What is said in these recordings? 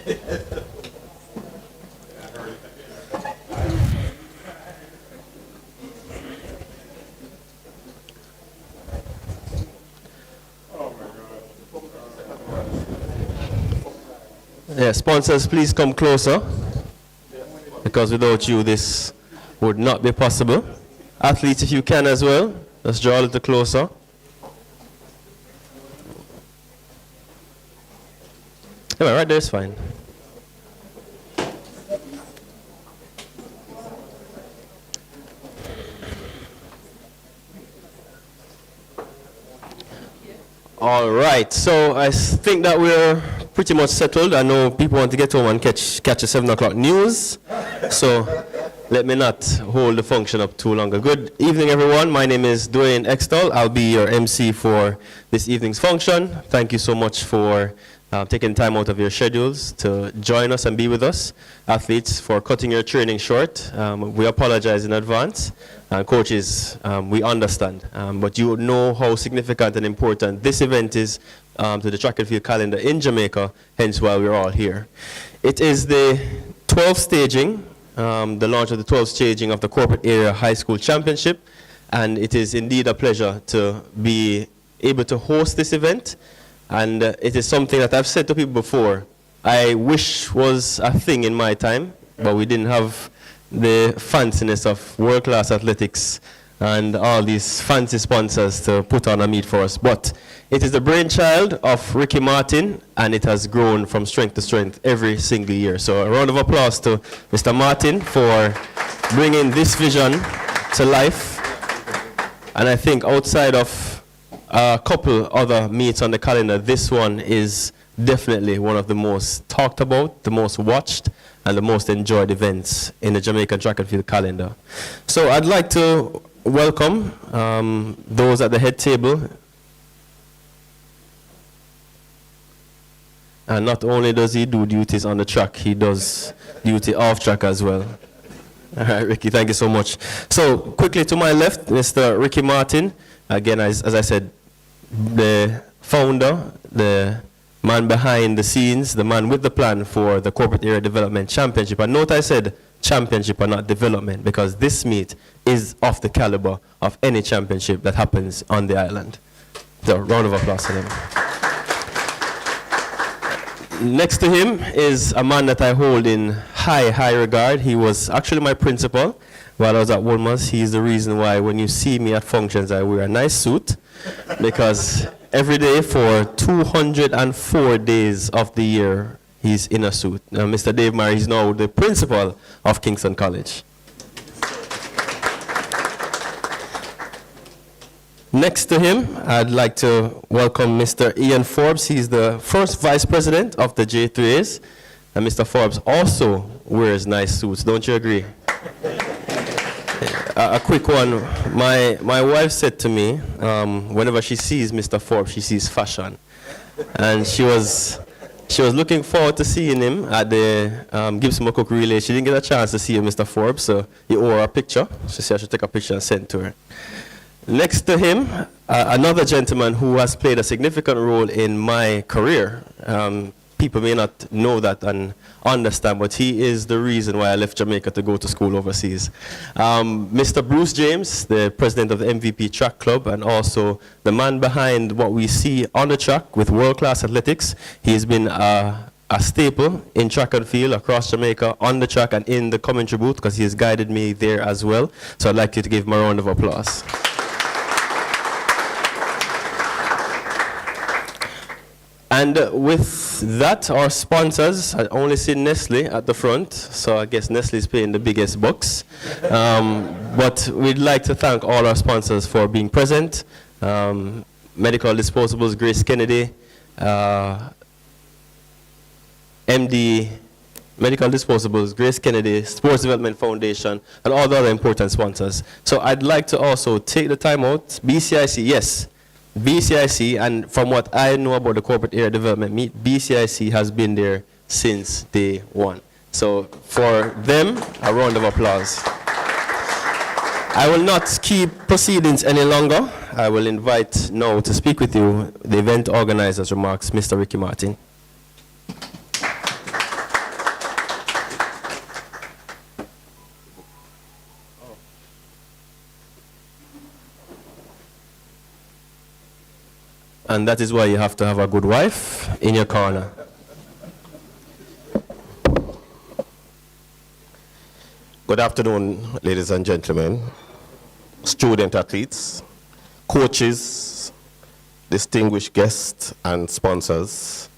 Yeah, sponsors, please come closer, because without you, this would not be possible. Athletes, if you can as well, let's draw a little closer. Yeah, right there is fine. All right, so I think that we're pretty much settled. I know people want to get home and catch the 7 o'clock news, so let me not hold the function up too long. Good evening, everyone. My name is Dwayne Extol. I'll be your MC for this evening's function. Thank you so much for taking time out of your schedules to join us and be with us. Athletes, for cutting your training short. We apologize in advance. Coaches, we understand. But you know how significant and important this event is to the track and field calendar in Jamaica, hence why we're all here. It is the 12th staging, the launch of the 12th staging of the Corporate Area High School Championship, and it is indeed a pleasure to be able to host this event. And it is something that I've said to people before, I wish was a thing in my time, but we didn't have the fanciness of world-class athletics and all these fancy sponsors to put on a meet for us. But it is the brainchild of Ricky Martin, and it has grown from strength to strength every single year. So a round of applause to Mr. Martin for bringing this vision to life. And I think outside of a couple other meets on the calendar, this one is definitely one of the most talked about, the most watched, and the most enjoyed events in the Jamaican track and field calendar. So I'd like to welcome those at the head table. And not only does he do duties on the track, he does duty off track as well. All right, Ricky, thank you so much. So quickly to my left, Mr. Ricky Martin. Again, as I said, the founder, the man behind the scenes, the man with the plan for the Corporate Area Development Championship. And note I said championship and not development, because this meet is of the caliber of any championship that happens on the island. So, round of applause for them. Next to him is a man that I hold in high regard. He was actually my principal while I was at Wolmer's. He's the reason why when you see me at functions, I wear a nice suit, because every day for 204 days of the year, he's in a suit. Now, Mr. Dave Murray is now the principal of Kingston College. Next to him, I'd like to welcome Mr. Ian Forbes. He's the first vice president of the J3As. And Mr. Forbes also wears nice suits. Don't you agree? A quick one. My wife said to me, whenever she sees Mr. Forbes, she sees fashion. And she was looking forward to seeing him at the Gibson McCook relay. She didn't get a chance to see you, Mr. Forbes, so he owe her a picture. She said I should take a picture and send it to her. Next to him, another gentleman who has played a significant role in my career. People may not know that and understand, but he is the reason why I left Jamaica to go to school overseas. Mr. Bruce James, the president of the MVP Track Club, and also the man behind what we see on the track with world-class athletics. He has been a staple in track and field across Jamaica, on the track and in the commentary booth, because he has guided me there as well. So I'd like you to give him a round of applause. And with that, our sponsors, I only see Nestle at the front, so I guess Nestle is paying the biggest bucks. But we'd like to thank all our sponsors for being present. Medical Disposables, Grace Kennedy, MD Medical Disposables, Grace Kennedy, Sports Development Foundation, and all the other important sponsors. So I'd like to also take the time out, BCIC, yes. BCIC, and from what I know about the Corporate Area Development Meet, BCIC has been there since day one. So for them, a round of applause. I will not keep proceedings any longer. I will invite now to speak with you the event organizer's remarks, Mr. Ricky Martin. and that is why you have to have a good wife in your corner. Good afternoon, ladies and gentlemen, student athletes, coaches, distinguished guests, and sponsors.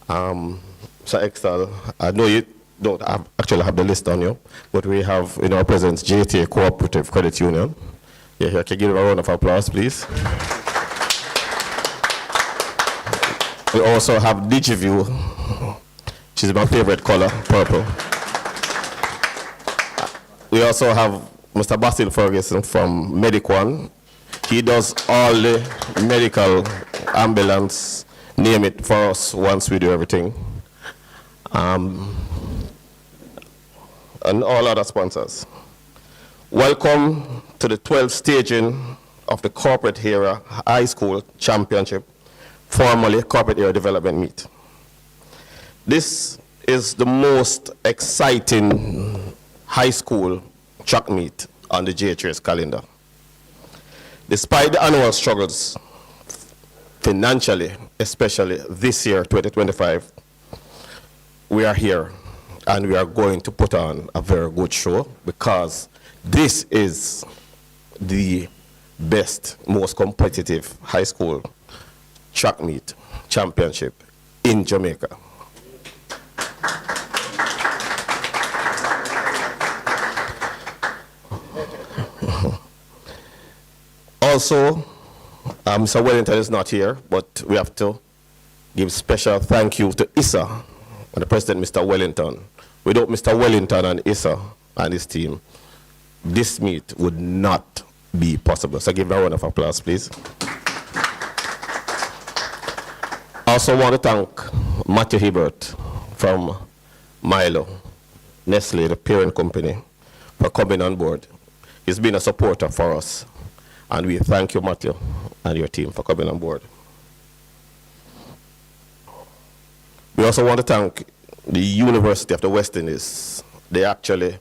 Sir Excel, I know you don't actually have the list on you, but we have in our presence JAAA Cooperative Credit Union. Yeah, here, can you give a round of applause, please? We also have DigiView. She's my favorite color, purple. We also have Mr. Basil Ferguson from Medic1. He does all the medical, ambulance, name it for us once we do everything. And all other sponsors. Welcome to the 12th staging of the Corporate Era High School Championship, formerly Corporate Era Development Meet. This is the most exciting high school track meet on the JAA's calendar. Despite the annual struggles, financially, especially this year, 2025, we are here and we are going to put on a very good show because this is the best, most competitive high school track meet championship in Jamaica. Also, Mr. Wellington is not here, but we have to give special thank you to Issa and the President, Mr. Wellington. Without Mr. Wellington and Issa and his team, this meet would not be possible. So give a round of applause, please. I also want to thank Matthew Hibbert from Milo, Nestle, the parent company, for coming on board. He's been a supporter for us. And we thank you, Matthew, and your team for coming on board. We also want to thank the University of the West Indies. They actually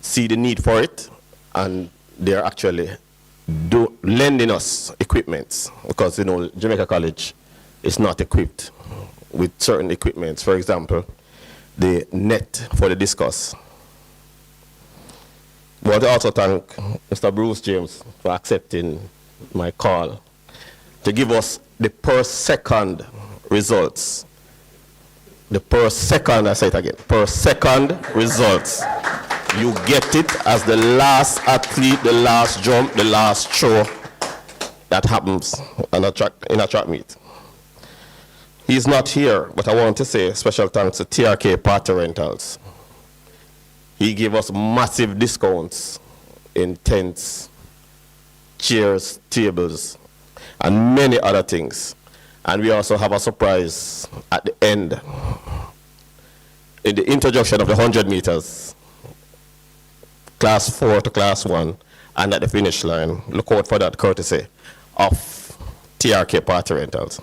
see the need for it, and they're actually lending us equipment because, you know, Jamaica College is not equipped with certain equipment. For example, the net for the discus. I want to also thank Mr. Bruce James for accepting my call to give us the per second results. The per second, I say it again, per second results. You get it as the last athlete, the last jump, the last throw that happens in a track meet. He's not here, but I want to say special thanks to TRK Party Rentals. He gave us massive discounts in tents, chairs, tables, and many other things. And we also have a surprise at the end. In the interjection of the 100 meters, class 4 to class 1, and at the finish line. Look out for that courtesy of TRK Party Rentals.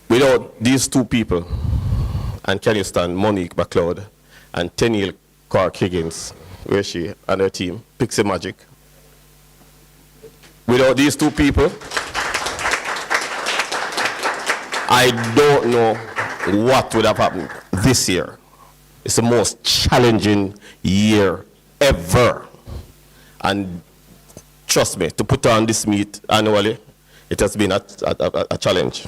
Without these two people, and can you stand Monique McLeod and Tenniel Clark Higgins, where is she, and her team, Pixie Magic. Without these two people, I don't know what would have happened this year. It's the most challenging year ever. And trust me, to put on this meet annually, it has been a challenge.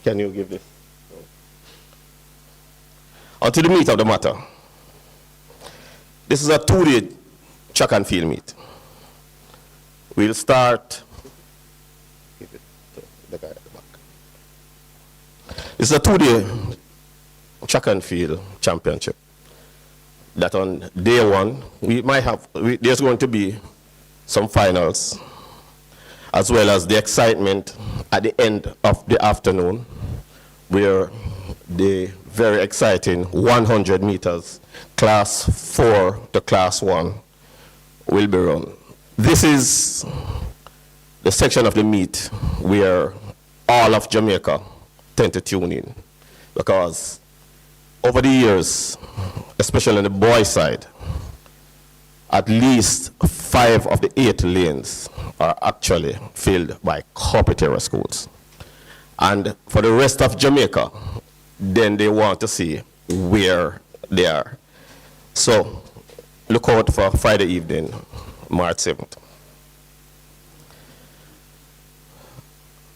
Can you give this? On to the meat of the matter. This is a 2-day track and field meet. We'll start. Give it to the guy at the back. This is a 2-day track and field championship. That on day 1, we might have, there's going to be some finals, as well as the excitement at the end of the afternoon, where the very exciting 100 meters, class 4 to class 1, will be run. This is the section of the meet where all of Jamaica tend to tune in, because over the years, especially on the boys' side, at least 5 of the 8 lanes are actually filled by corporate area schools. And for the rest of Jamaica, then they want to see where they are. So look out for Friday evening, March 7th.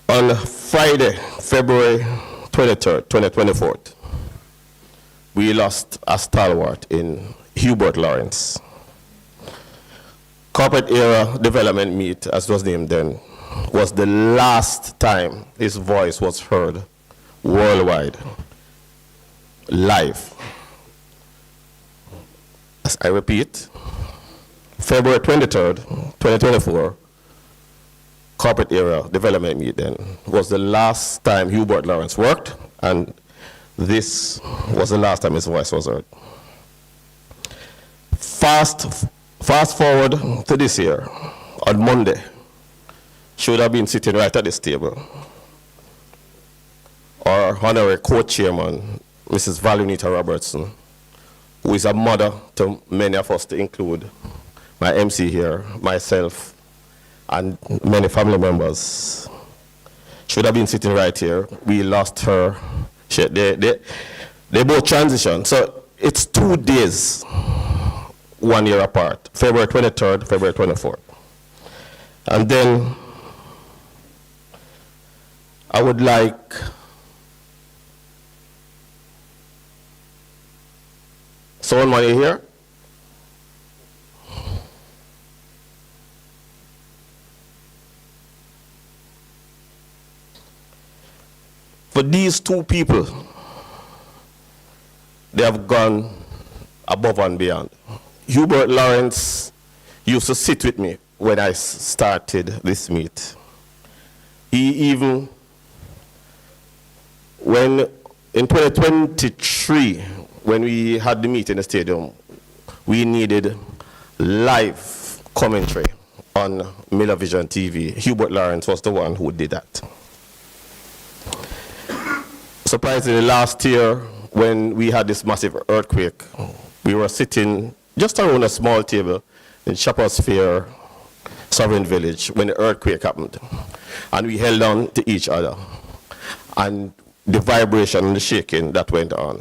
On Friday, February 23rd, 2024, we lost a stalwart in Hubert Lawrence. Corporate Era Development Meet, as was named then, was the last time his voice was heard worldwide, live. As I repeat, February 23rd, 2024, Corporate Area Development Meet then was the last time Hubert Lawrence worked, and this was the last time his voice was heard. Fast forward to this year, on Monday, should have been sitting right at this table. Our honorary co-chairman, Mrs. Valunita Robertson, who is a mother to many of us, to include my MC here, myself, and many family members, should have been sitting right here. We lost her. They both transitioned. So it's 2 days, 1 year apart, February 23rd, February 24th. And then I would like someone here. For these 2 people, they have gone above and beyond. Hubert Lawrence used to sit with me when I started this meet. He even, when in 2023, when we had the meet in the stadium, we needed live commentary on Miller Vision TV. Hubert Lawrence was the one who did that. Surprisingly, last year, when we had this massive earthquake, we were sitting just around a small table in Shepherd's Fair, Sovereign Village, when the earthquake happened. And we held on to each other. And the vibration and the shaking that went on.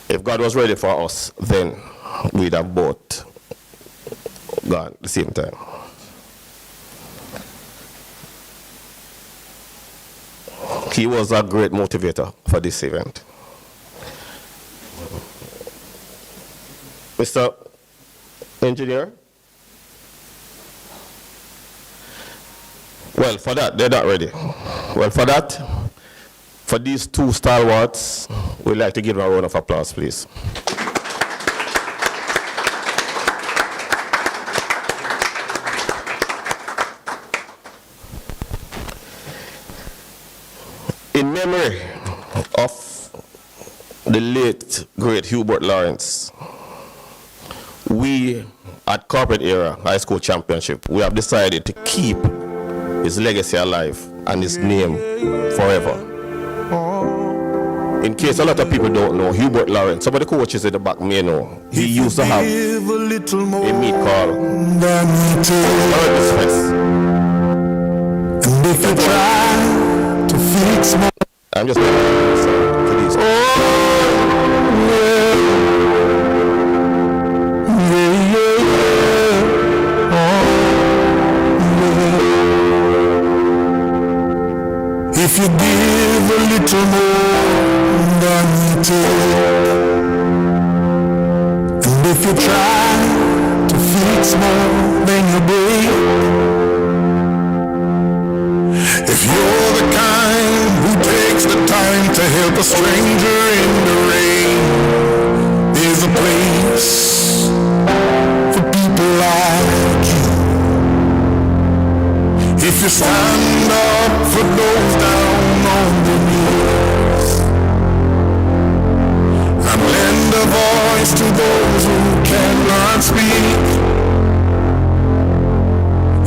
If God was ready for us, then we'd have both gone at the same time. He was a great motivator for this event. Mr. Engineer? Well, for that, they're not ready. Well, for that, for these 2 stalwarts, we'd like to give them a round of applause, please. In memory of the late, great Hubert Lawrence, we at Corporate Era High School Championship, we have decided to keep his legacy alive and his name forever. In case a lot of people don't know, Hubert Lawrence, some of the coaches in the back may know, he used to have a meet called Earth Fest. And if you try to fix my... I'm just going to these. If you give a little more than you take, and if you try to fix more than you break, if you're the kind who takes the time to help a stranger in the rain, there's a place for people like you. If you stand up for those down on their knees and lend a voice to those who cannot speak,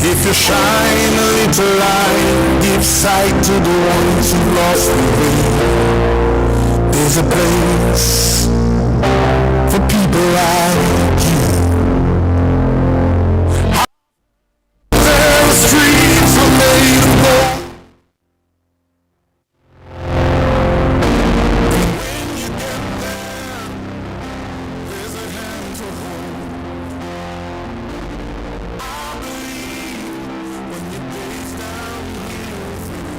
if you shine a little light, give sight to the ones who lost the way, There's a place for people like you. The streets are made of gold. When you get there, there's a hand to hold. I believe when you gaze down here through,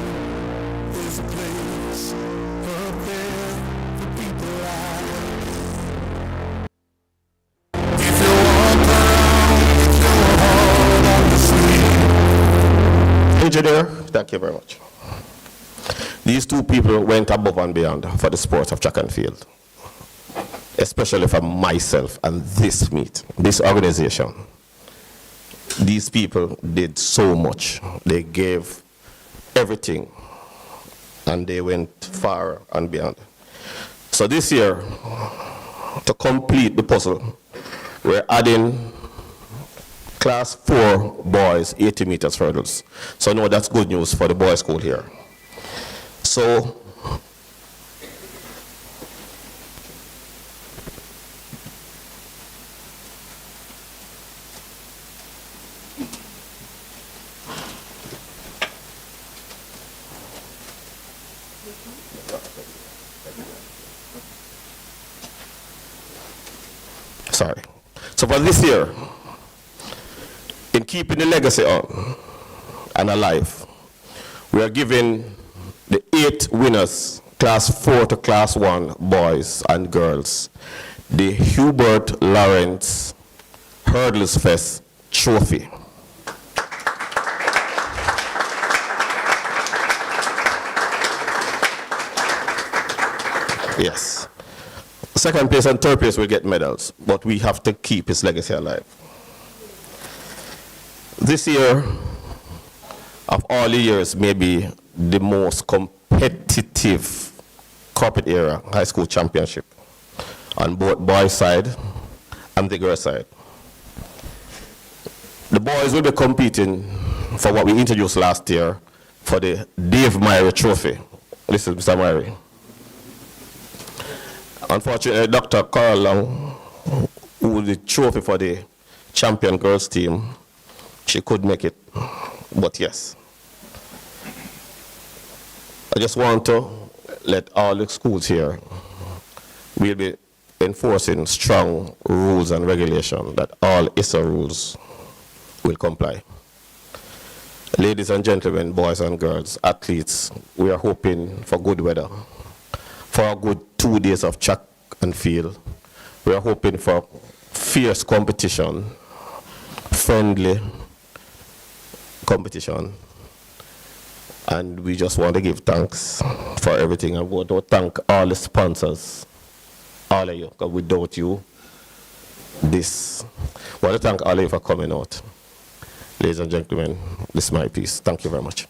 there's a place up there for people like you. If you walk around with your heart on the sleeve. Engineer, thank you very much. These two people went above and beyond for the sport of track and field, especially for myself and this meet, this organization. These people did so much. They gave everything, and they went far and beyond. So this year, to complete the puzzle, we're adding class 4 boys 80 meters hurdles. So no, that's good news for the boys' school here. So sorry. So for this year, in keeping the legacy on and alive, we are giving the 8 winners, class 4 to class 1 boys and girls, the Hubert Lawrence Hurdles Fest trophy. Yes. Second place and third place will get medals, but we have to keep his legacy alive. This year, of all the years, maybe the most competitive corporate era high school championship on both boys' side and the girls' side. The boys will be competing for what we introduced last year for the Dave Myrie Trophy. This is Mr. Myrie. Unfortunately, Dr. Carl Long, who was the trophy for the champion girls team, she could make it, but yes. I just want to let all the schools here, we'll be enforcing strong rules and regulations that all ISA rules will comply. Ladies and gentlemen, boys and girls, athletes, we are hoping for good weather, for a good 2 days of track and field. We are hoping for fierce competition, friendly competition, and we just want to give thanks for everything. I want to thank all the sponsors, all of you, because without you, this, I want to thank all of you for coming out. Ladies and gentlemen, this is my piece. Thank you very much.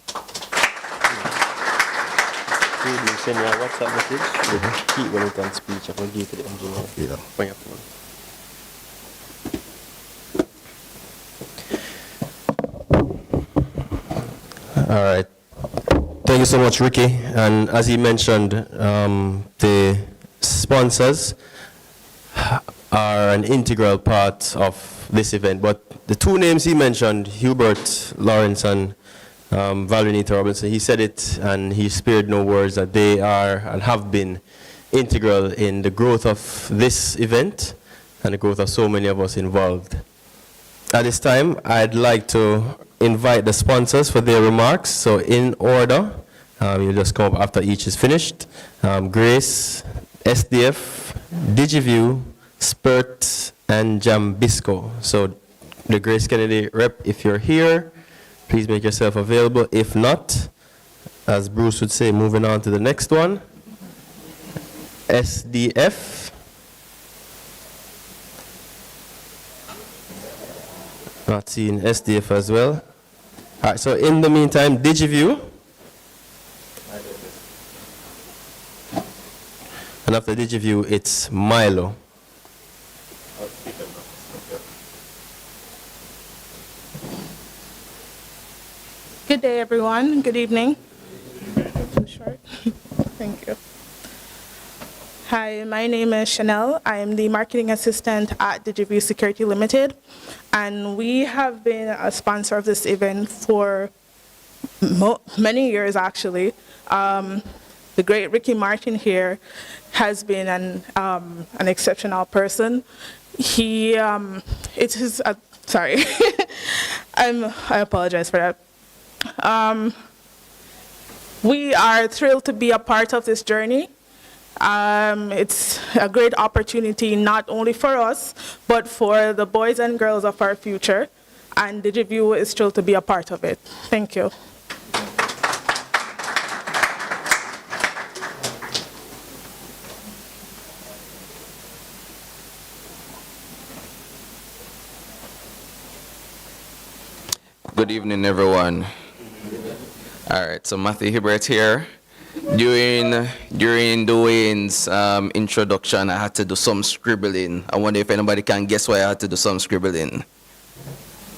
Send your WhatsApp message with the key Wellington speech. I will give to the engineer. Yeah. Bring up one. All right. Thank you so much, Ricky. And as he mentioned, the sponsors are an integral part of this event. But the two names he mentioned, Hubert Lawrence and Valerie Robinson, he said it and he spared no words that they are and have been integral in the growth of this event and the growth of so many of us involved. At this time, I'd like to invite the sponsors for their remarks. So in order, you'll just come up after each is finished. Grace, SDF, DigiView, Spurt, and Jambisco. So the Grace Kennedy rep, if you're here, please make yourself available. If not, as Bruce would say, moving on to the next one. SDF. Not seeing SDF as well. All right, so in the meantime, DigiView. And after DigiView, it's Milo. Good day, everyone. Good evening. Too short. Thank you. Hi, my name is Chanel. I am the marketing assistant at DigiView Security Limited, and we have been a sponsor of this event for many years, actually. The great Ricky Martin here has been an exceptional person. He, it is, sorry, I apologize for that. We are thrilled to be a part of this journey. It's a great opportunity not only for us, but for the boys and girls of our future, and DigiView is thrilled to be a part of it. Thank you. Good evening, everyone. All right, so Matthew Hibbert here. During Dwayne's introduction, I had to do some scribbling. I wonder if anybody can guess why I had to do some scribbling.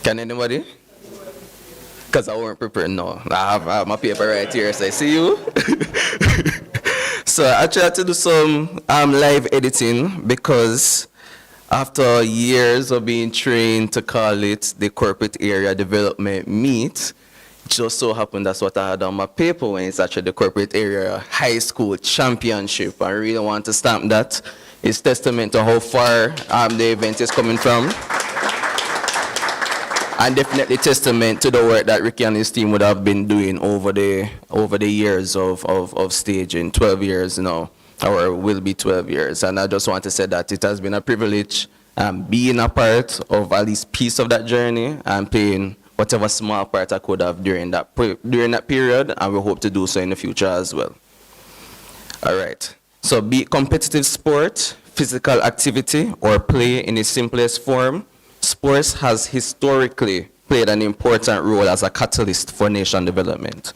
Can anybody? Because I weren't prepared. No, I have my paper right here, so I see you. So I actually had to do some live editing because after years of being trained to call it the corporate area development meet, it just so happened that's what I had on my paper when it's actually the corporate area high school championship. I really want to stamp that. It's testament to how far the event is coming from. And definitely testament to the work that Ricky and his team would have been doing over the years of staging, 12 years now. Or will be 12 years. And I just want to say that it has been a privilege being a part of at least piece of that journey and playing whatever small part I could have during that period, and we hope to do so in the future as well. All right. So be it competitive sport, physical activity, or play in its simplest form, sports has historically played an important role as a catalyst for nation development.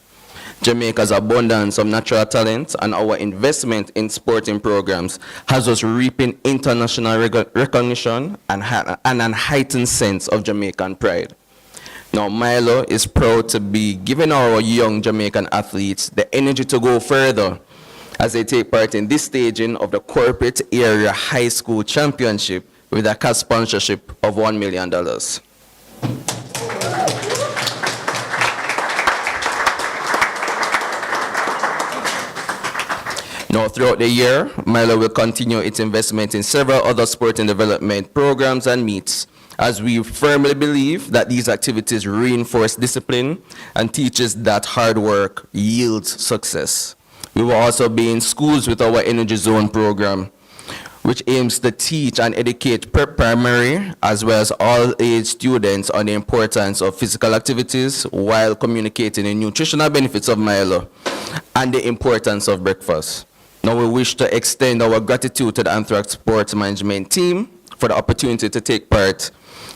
Jamaica's abundance of natural talent and our investment in sporting programs has us reaping international recognition and an heightened sense of Jamaican pride. Now, Milo is proud to be giving our young Jamaican athletes the energy to go further as they take part in this staging of the corporate area high school championship with a cash sponsorship of $1 million. Now, throughout the year, Milo will continue its investment in several other sporting development programs and meets, as we firmly believe that these activities reinforce discipline and teaches that hard work yields success. We will also be in schools with our Energy Zone program, which aims to teach and educate primary as well as all age students on the importance of physical activities while communicating the nutritional benefits of Milo and the importance of breakfast. Now we wish to extend our gratitude to the Anthrax Sports Management team for the opportunity to take part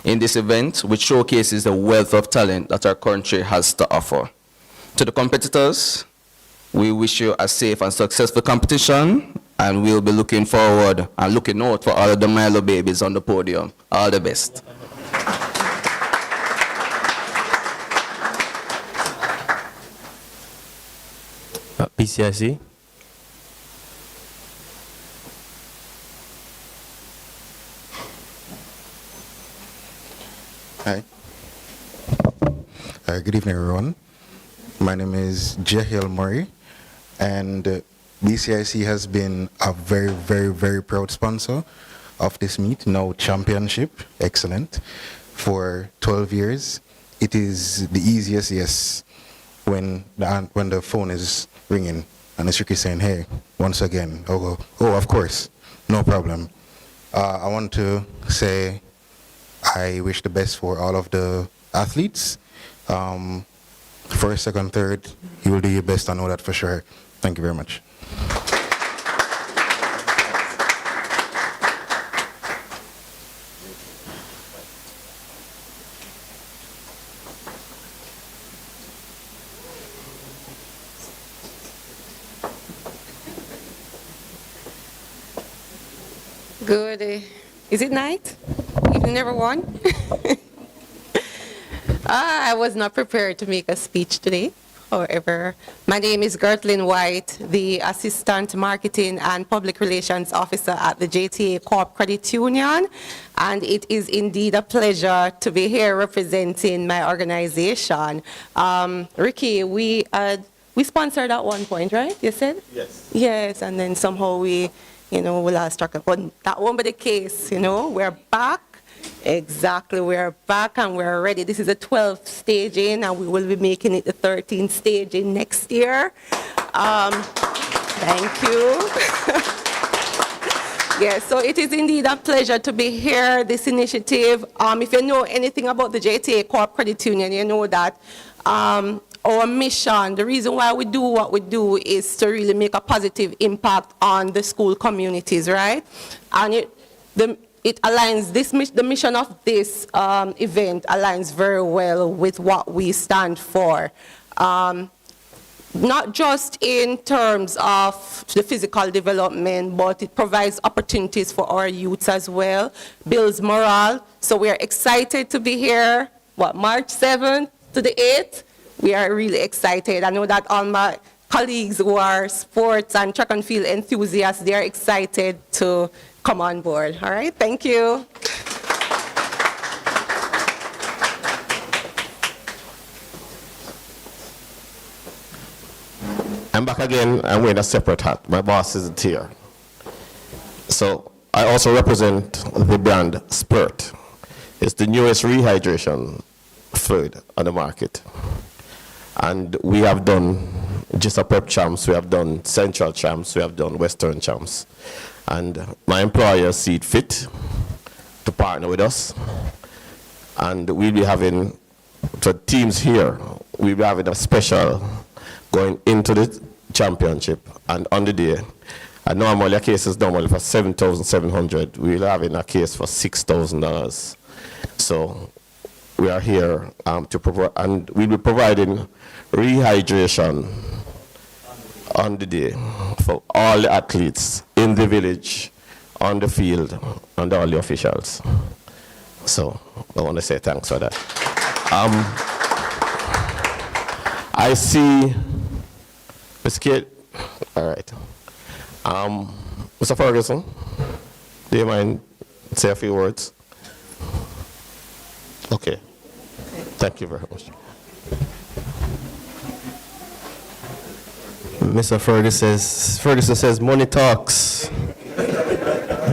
in this event, which showcases the wealth of talent that our country has to offer. To the competitors, we wish you a safe and successful competition, and we'll be looking forward and looking out for all of the Milo babies on the podium. All the best. PCIC. Hi. Good evening, everyone. My name is Jehiel Murray, and BCIC has been a very, very, very proud sponsor of this meet, now championship, excellent, for 12 years. It is the easiest yes when the phone is ringing and it's Ricky saying, hey, once again, oh, of course, no problem. I want to say I wish the best for all of the athletes. First, second, third, you will do your best, I know that for sure. Thank you very much. Good. Is it night? Evening, everyone. I was not prepared to make a speech today. however. My name is Gertlyn White, the Assistant Marketing and Public Relations Officer at the JAAA Corp Credit Union, and it is indeed a pleasure to be here representing my organization. Ricky, we sponsored at one point, right? You said? Yes. Yes, and then somehow we lost track of, but that won't be the case, we're back. Exactly, we're back and we're ready. This is the 12th staging and we will be making it the 13th staging next year. Thank you. Yes, so it is indeed a pleasure to be here, this initiative. If you know anything about the JAAA Corp Credit Union, you know that our mission, the reason why we do what we do is to really make a positive impact on the school communities, right? And it aligns, the mission of this event aligns very well with what we stand for. Not just in terms of the physical development, but it provides opportunities for our youths as well, builds morale. So we're excited to be here, March 7th to the 8th? We are really excited. I know that all my colleagues who are sports and track and field enthusiasts, they are excited to come on board. All right, thank you. I'm back again. I'm wearing a separate hat. My boss isn't here. So I also represent the brand Spirit. It's the newest rehydration fluid on the market. And we have done JAAA Prep Champs, we have done Central Champs, we have done Western Champs. And my employer see it fit to partner with us. And we'll be having, the teams here, we'll be having a special going into the championship. And on the day, and normally a case is normally for $7,700. We'll have in a case for $6,000. So we are here to provide, and we'll be providing rehydration on the day for all the athletes in the village, on the field, and all the officials. So I want to say thanks for that. I see Ms. Kate. All right. Mr. Ferguson, do you mind say a few words? Okay. Thank you very much. Mr. Ferguson says money talks.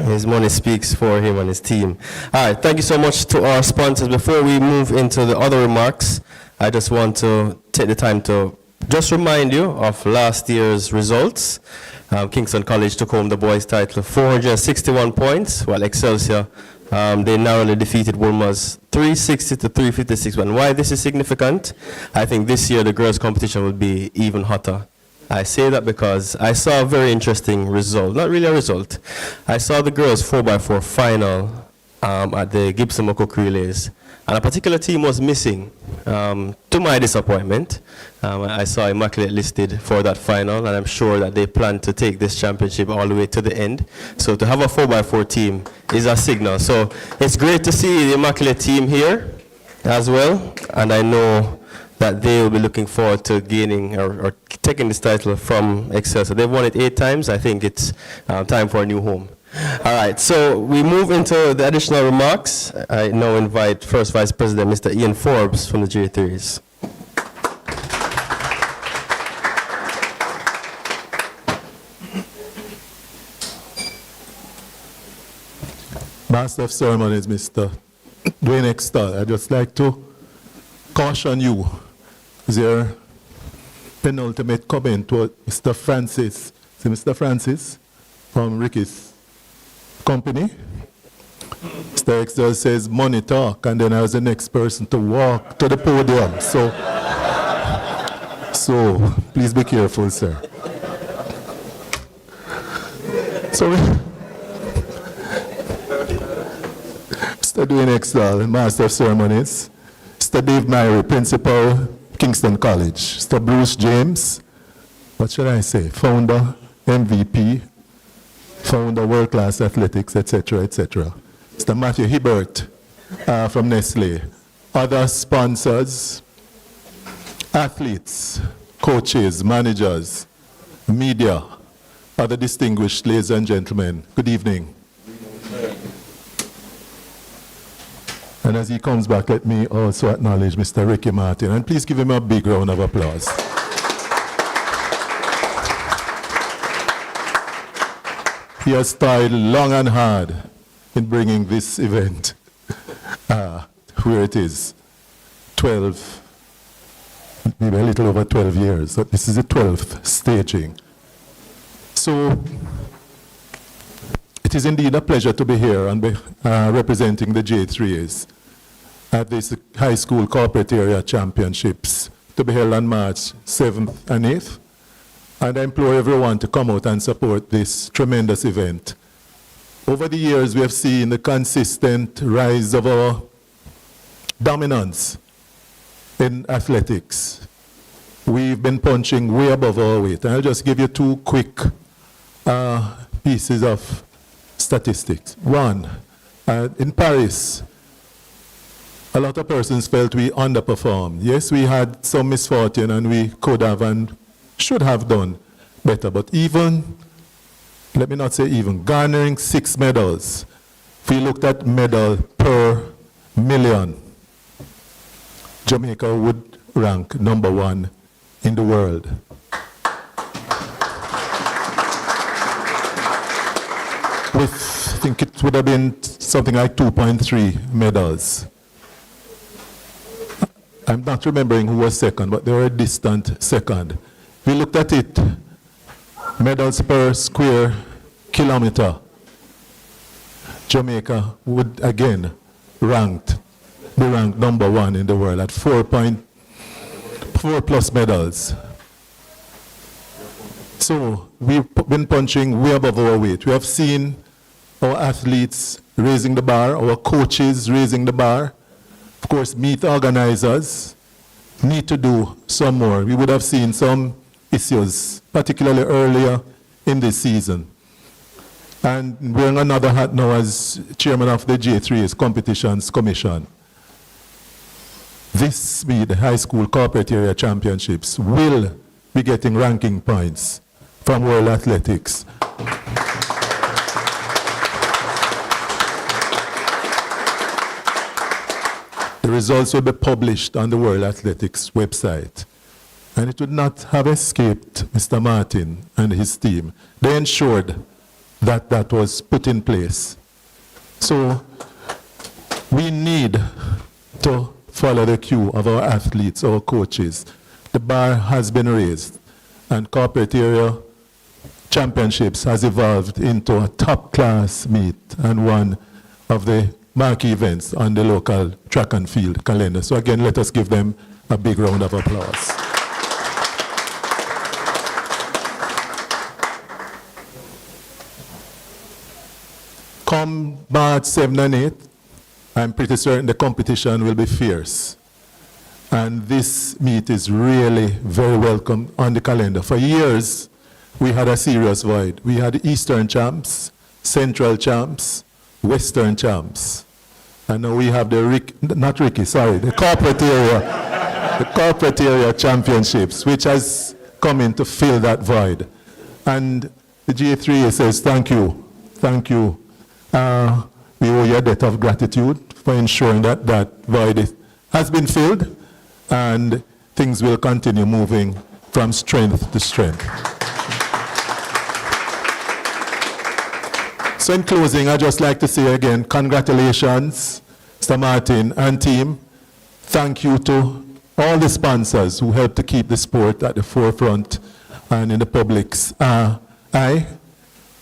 His money speaks for him and his team. All right, thank you so much to our sponsors. Before we move into the other remarks, I just want to take the time to just remind you of last year's results. Kingston College took home the boys' title, 461 points, while Excelsior, they narrowly defeated Wolmer's 360 to 356. And why this is significant, I think this year the girls' competition will be even hotter. I say that because I saw a very interesting result, not really a result. I saw the girls 4x4 final at the Gibson McCook Relays, and a particular team was missing. To my disappointment, I saw Immaculate listed for that final, and I'm sure that they plan to take this championship all the way to the end. So to have a 4x4 team is a signal. So it's great to see the Immaculate team here as well, and I know that they will be looking forward to gaining or taking this title from Excelsior. They've won it 8 times. I think it's time for a new home. All right, so we move into the additional remarks. I now invite First Vice President Mr. Ian Forbes from the J3s. Master of Ceremonies, Mr. Dwayne Extall, I'd just like to caution you. Is there penultimate comment to Mr. Francis? See Mr. Francis from Ricky's company? Mr. Extall says money talk, and then I was the next person to walk to the podium. So please be careful, sir. So Mr. Dwayne Extall, Master of Ceremonies, Mr. Dave Myrie, Principal, Kingston College, Mr. Bruce James, what should I say, Founder, MVP, Founder, World Class Athletics, etc., etc. Mr. Matthew Hibbert from Nestle, other sponsors, athletes, coaches, managers, media, other distinguished ladies and gentlemen, good evening. And as he comes back, let me also acknowledge Mr. Ricky Martin, and please give him a big round of applause. He has toiled long and hard in bringing this event where it is, 12, maybe a little over 12 years. So this is the 12th staging. So it is indeed a pleasure to be here and representing the J3s at this high school corporate area championships to be held on March 7th and 8th. And I implore everyone to come out and support this tremendous event. Over the years, we have seen the consistent rise of our dominance in athletics. We've been punching way above our weight. And I'll just give you two quick pieces of statistics. One, in Paris, a lot of persons felt we underperformed. Yes, we had some misfortune and we could have and should have done better. But even, let me not say even, garnering 6 medals, if we looked at medal per million, Jamaica would rank #1 in the world. With, I think it would have been something like 2.3 medals. I'm not remembering who was second, but they were a distant second. We looked at it, medals per square kilometer. Jamaica would again be ranked #1 in the world at 4.4 plus medals. So we've been punching way above our weight. We have seen our athletes raising the bar, our coaches raising the bar. Of course, meet organizers need to do some more. We would have seen some issues, particularly earlier in this season. And wearing another hat now as chairman of the J3's Competitions Commission. This meet, the High School Corporate Area Championships, will be getting ranking points from World Athletics. The results will be published on the World Athletics website. And it would not have escaped Mr. Martin and his team. They ensured that that was put in place. So we need to follow the cue of our athletes, our coaches. The bar has been raised, and corporate area championships has evolved into a top-class meet and one of the marquee events on the local track and field calendar. So again, let us give them a big round of applause. Come March 7 and 8, I'm pretty certain the competition will be fierce. And this meet is really very welcome on the calendar. For years, we had a serious void. We had Eastern champs, Central champs, Western champs. And now we have the corporate area championships, which has come in to fill that void. And the J3 says, thank you. We owe you a debt of gratitude for ensuring that that void has been filled, and things will continue moving from strength to strength. So in closing, I'd just like to say again, congratulations, Mr. Martin and team. Thank you to all the sponsors who helped to keep the sport at the forefront and in the public's eye.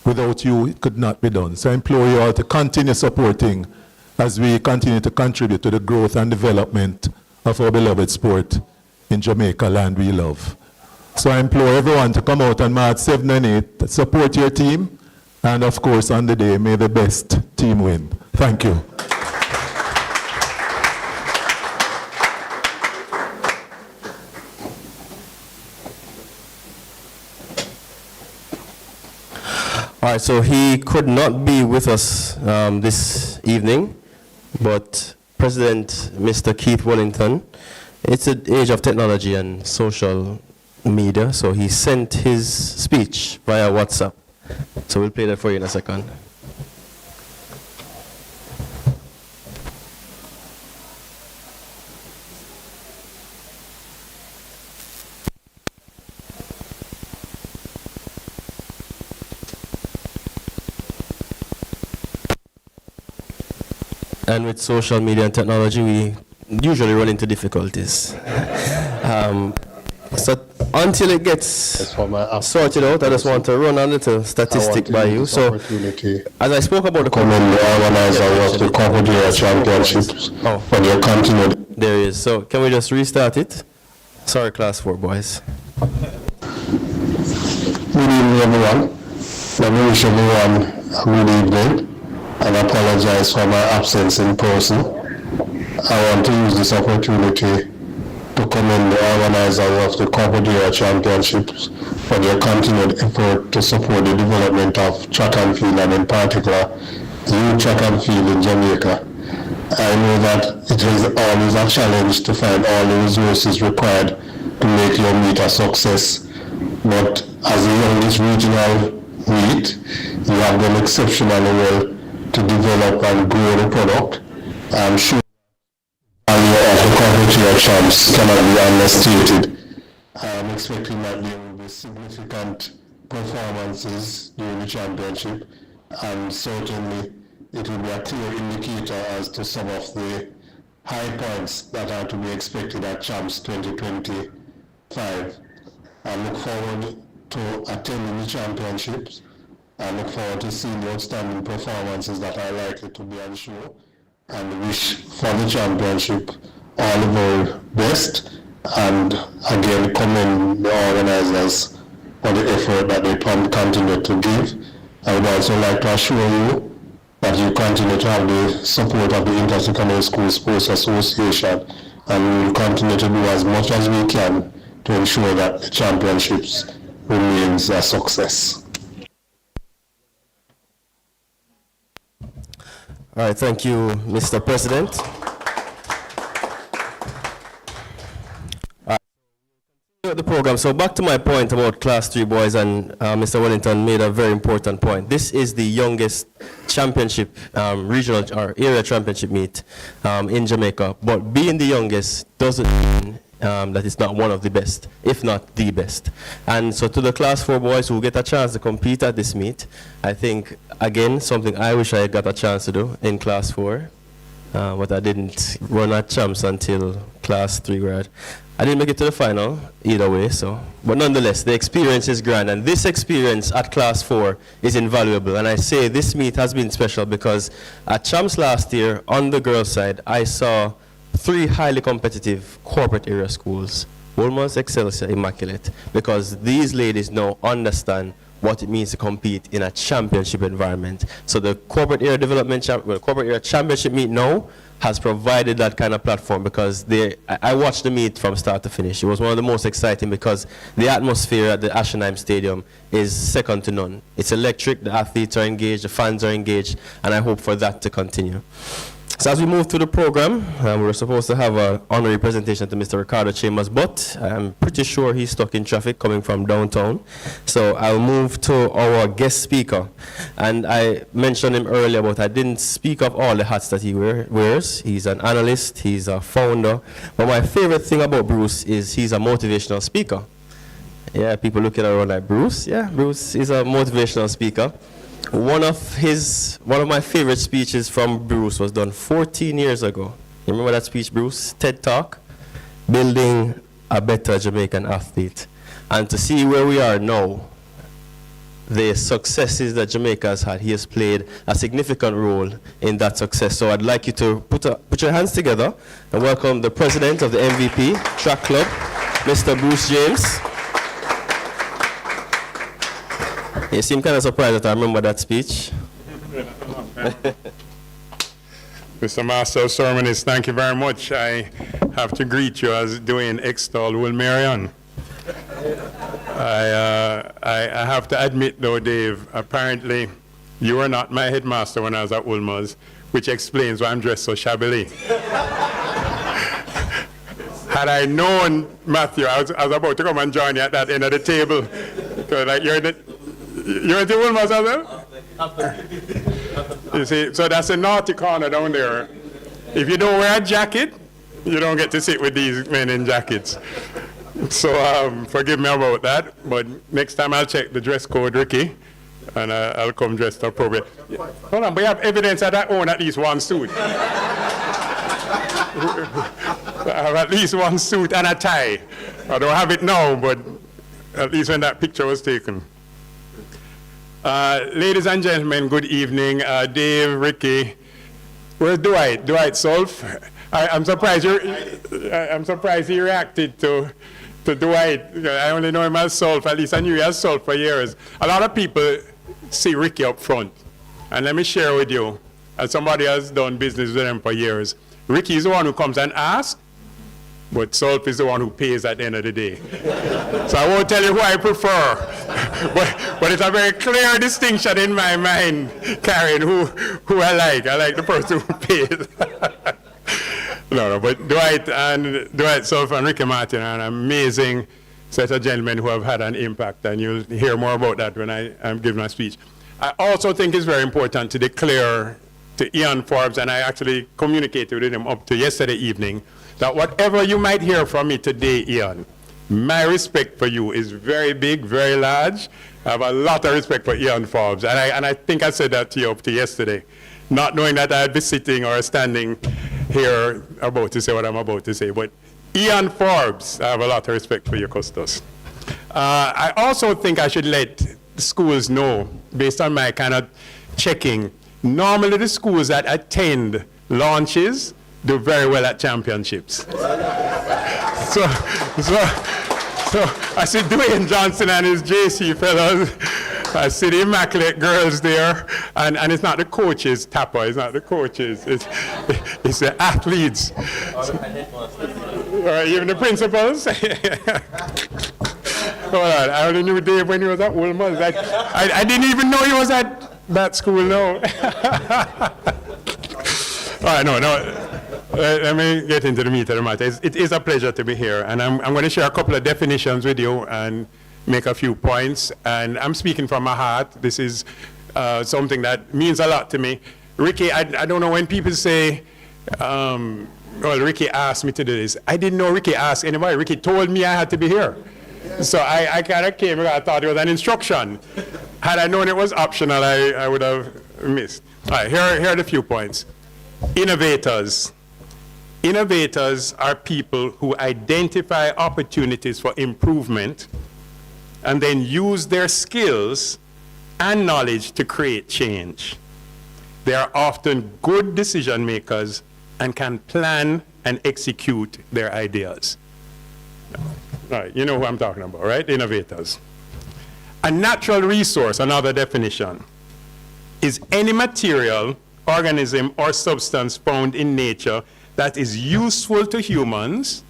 Without you, it could not be done. So I implore you all to continue supporting as we continue to contribute to the growth and development of our beloved sport in Jamaica, land we love. So I implore everyone to come out on March 7 and 8, support your team, and of course on the day, may the best team win. Thank you. All right, so he could not be with us this evening, but President Mr. Keith Wellington, it's an age of technology and social media, so he sent his speech via WhatsApp. So we'll play that for you in a second. And with social media and technology, we usually run into difficulties. So until it gets sorted out, I just want to run a little statistic by you. So, as I spoke about the commend the organizer of the Confederate Championships for their continued. There he is. So, can we just restart it? Sorry, class 4 boys. Good evening, everyone. Let me wish everyone a good evening and apologize for my absence in person. I want to use this opportunity to commend the organizer of the Confederate Championships for their continued effort to support the development of track and field, and in particular, the youth track and field in Jamaica. I know that it is always a challenge to find all the resources required to make your meet a success, but as the youngest regional meet, you have done exceptionally well to develop and grow the product. I'm sure the value of the Confederate Champs cannot be understated. I am expecting that there will be significant performances during the championship, and certainly it will be a clear indicator as to some of the high points that are to be expected at Champs 2025. I look forward to attending the championships. I look forward to seeing the outstanding performances that are likely to be on show, and wish for the championship all the very best, and again commend the organizers for the effort that they continue to give. I would also like to assure you that you continue to have the support of the Inter-Secondary School Sports Association, and we will continue to do as much as we can to ensure that the championships remains a success. All right, thank you, Mr. President. The program. So back to my point about Class 3 boys, and Mr. Wellington made a very important point. This is the youngest championship, regional or area championship meet in Jamaica. But being the youngest doesn't mean that it's not one of the best, if not the best. And so to the Class 4 boys who get a chance to compete at this meet, I think, again, something I wish I got a chance to do in Class 4, but I didn't run at Champs until Class 3 grad. I didn't make it to the final either way, so, but nonetheless, the experience is grand, and this experience at Class 4 is invaluable. And I say this meet has been special because at Champs last year, on the girls' side, I saw 3 highly competitive corporate area schools, Wolmer's, Excelsior, Immaculate, because these ladies now understand what it means to compete in a championship environment. So the corporate area corporate area championship meet now has provided that kind of platform, because I watched the meet from start to finish. It was one of the most exciting because the atmosphere at the Ashenheim Stadium is second to none. It's electric, the athletes are engaged, the fans are engaged, and I hope for that to continue. So as we move through the program, we were supposed to have an honorary presentation to Mr. Ricardo Chambers, but I'm pretty sure he's stuck in traffic coming from downtown. So I'll move to our guest speaker. And I mentioned him earlier, but I didn't speak of all the hats that he wears. He's an analyst, he's a founder. But my favorite thing about Bruce is he's a motivational speaker. Yeah, people look at around like, Bruce? Yeah, Bruce is a motivational speaker. One of my favorite speeches from Bruce was done 14 years ago. You remember that speech, Bruce? TED Talk, building a better Jamaican athlete. And to see where we are now, the successes that Jamaica has had, he has played a significant role in that success. So I'd like you to put your hands together and welcome the president of the MVP Track Club, Mr. Bruce James. You seem kind of surprised that I remember that speech. Mr. Master of Ceremonies, thank you very much. I have to greet you as Dwayne Extol Will Marion. I have to admit though, Dave, apparently you were not my headmaster when I was at Wolmer's, which explains why I'm dressed so shabbily. Had I known, Matthew, I was about to come and join you at that end of the table. So, like, you're in the Wilmers as well? You see, so that's a naughty corner down there. If you don't wear a jacket, you don't get to sit with these men in jackets. So forgive me about that, but next time I'll check the dress code, Ricky, and I'll come dressed appropriate. Hold on, we have evidence that I own at least one suit. I have at least one suit and a tie. I don't have it now, but at least when that picture was taken. Ladies and gentlemen, good evening. Dave, Ricky, where's Dwight? Dwight Solf? I'm surprised he reacted to Dwight. I only know him as Solf. At least I knew he as Solf for years. A lot of people see Ricky up front. And let me share with you, as somebody has done business with him for years, Ricky is the one who comes and asks, but Solf is the one who pays at the end of the day. So I won't tell you who I prefer, but it's a very clear distinction in my mind, Karen, who I like. I like the person who pays. No, but Dwight Solf and Ricky Martin are an amazing set of gentlemen who have had an impact, and you'll hear more about that when I'm giving my speech. I also think it's very important to declare to Ian Forbes, and I actually communicated with him up to yesterday evening, that whatever you might hear from me today, Ian, my respect for you is very big, very large. I have a lot of respect for Ian Forbes, and I think I said that to you up to yesterday, not knowing that I'd be sitting or standing here about to say what I'm about to say. But Ian Forbes, I have a lot of respect for you, Custos. I also think I should let the schools know, based on my kind of checking, normally the schools that attend launches do very well at championships. So I see Dwayne Johnson and his JC fellows. I see the immaculate girls there, and it's not the coaches, Tapper, it's not the coaches, it's the athletes. Even the principals. Hold on, I only knew Dave when he was at Wilmers. I didn't even know he was at that school now. All right, no. Let me get into the meat of the matter. It is a pleasure to be here, and I'm going to share a couple of definitions with you and make a few points. And I'm speaking from my heart. This is something that means a lot to me. Ricky, I don't know when people say, well, Ricky asked me to do this. I didn't know Ricky asked anybody. Ricky told me I had to be here. So I kind of came, I thought it was an instruction. Had I known it was optional, I would have missed. All right, here are the few points. Innovators. Innovators are people who identify opportunities for improvement and then use their skills and knowledge to create change. They are often good decision makers and can plan and execute their ideas. All right, you know who I'm talking about, right? Innovators. A natural resource, another definition, is any material, organism, or substance found in nature that is useful to humans.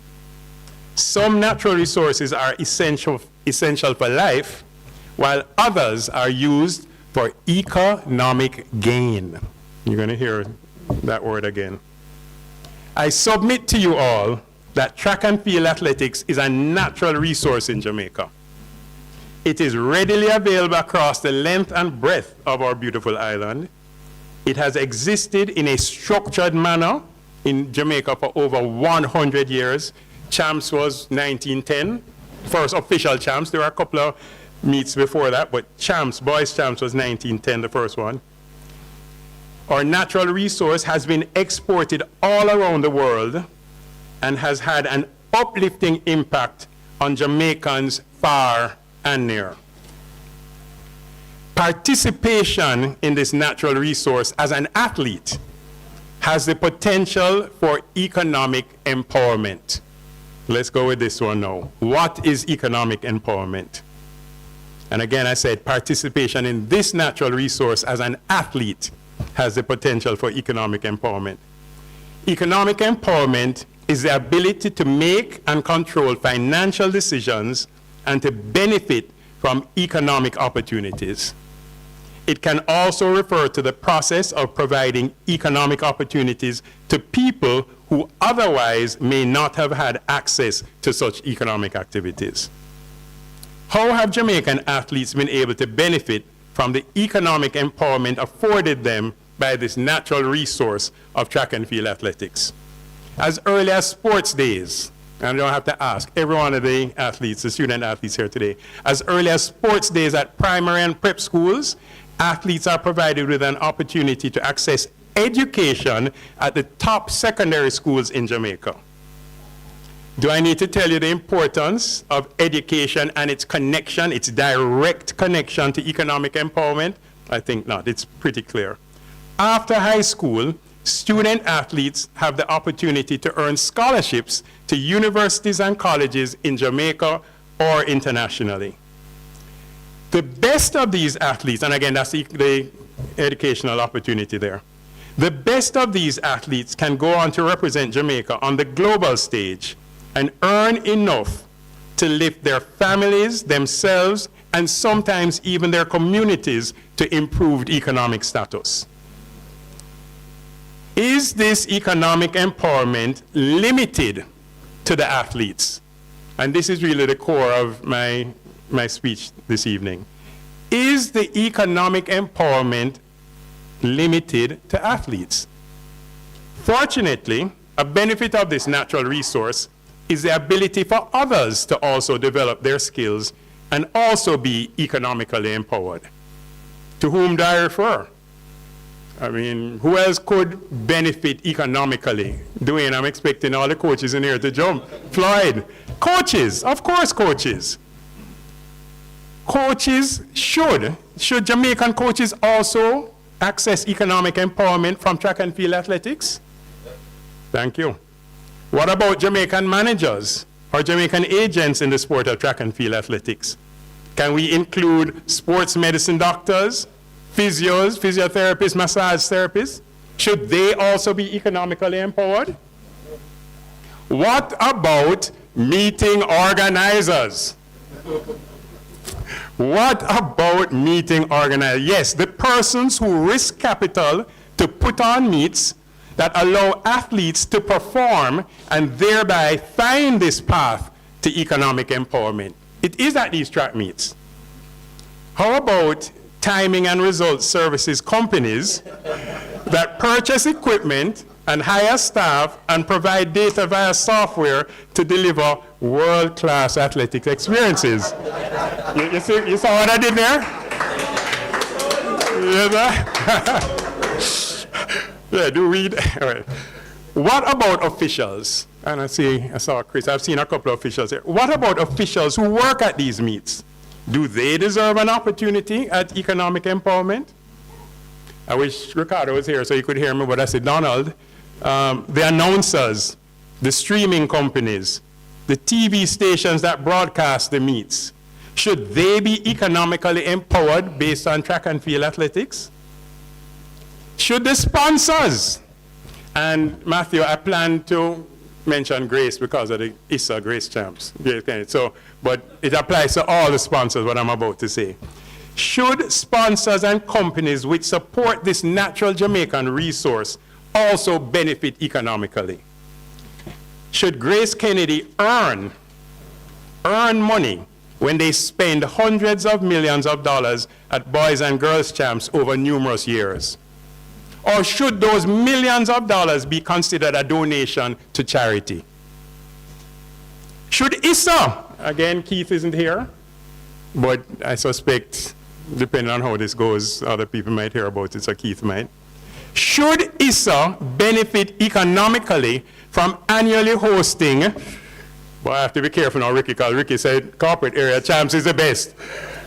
Some natural resources are essential for life, while others are used for economic gain. You're going to hear that word again. I submit to you all that track and field athletics is a natural resource in Jamaica. It is readily available across the length and breadth of our beautiful island. It has existed in a structured manner in Jamaica for over 100 years. Champs was 1910, first official champs. There were a couple of meets before that, but champs, boys champs was 1910, the first one. Our natural resource has been exported all around the world and has had an uplifting impact on Jamaicans far and near. Participation in this natural resource as an athlete has the potential for economic empowerment. Let's go with this one now. What is economic empowerment? And again, I said participation in this natural resource as an athlete has the potential for economic empowerment. Economic empowerment is the ability to make and control financial decisions and to benefit from economic opportunities. It can also refer to the process of providing economic opportunities to people who otherwise may not have had access to such economic activities. How have Jamaican athletes been able to benefit from the economic empowerment afforded them by this natural resource of track and field athletics? As early as sports days, and I don't have to ask every one of the athletes, the student athletes here today, as early as sports days at primary and prep schools, athletes are provided with an opportunity to access education at the top secondary schools in Jamaica. Do I need to tell you the importance of education and its connection, its direct connection to economic empowerment? I think not. It's pretty clear. After high school, student athletes have the opportunity to earn scholarships to universities and colleges in Jamaica or internationally. The best of these athletes, and again, that's the educational opportunity there. The best of these athletes can go on to represent Jamaica on the global stage and earn enough to lift their families, themselves, and sometimes even their communities to improved economic status. Is this economic empowerment limited to the athletes? And this is really the core of my speech this evening. Is the economic empowerment limited to athletes? Fortunately, a benefit of this natural resource is the ability for others to also develop their skills and also be economically empowered. To whom do I refer? I mean, who else could benefit economically? Dwayne, I'm expecting all the coaches in here to jump. Floyd, coaches, of course coaches. Coaches should Jamaican coaches also access economic empowerment from track and field athletics? Thank you. What about Jamaican managers or Jamaican agents in the sport of track and field athletics? Can we include sports medicine doctors, physios, physiotherapists, massage therapists? Should they also be economically empowered? What about meeting organizers? What about meeting organizers? Yes, the persons who risk capital to put on meets that allow athletes to perform and thereby find this path to economic empowerment. It is at these track meets. How about timing and results services companies that purchase equipment and hire staff and provide data via software to deliver world-class athletic experiences? You saw what I did there? Yeah, do read. All right. What about officials? And I saw Chris, I've seen a couple of officials here. What about officials who work at these meets? Do they deserve an opportunity at economic empowerment? I wish Ricardo was here so he could hear me, but I said, Donald, the announcers, the streaming companies, the TV stations that broadcast the meets, should they be economically empowered based on track and field athletics? Should the sponsors, and Matthew, I plan to mention Grace because of the ISA Grace Champs. So, but it applies to all the sponsors, what I'm about to say. Should sponsors and companies which support this natural Jamaican resource also benefit economically? Should Grace Kennedy earn money when they spend hundreds of millions of dollars at boys and girls champs over numerous years? Or should those millions of dollars be considered a donation to charity? Should ISA, again, Keith isn't here, but I suspect, depending on how this goes, other people might hear about it, so Keith might. Should ISA benefit economically from annually hosting, but I have to be careful now, Ricky, because Ricky said corporate area champs is the best.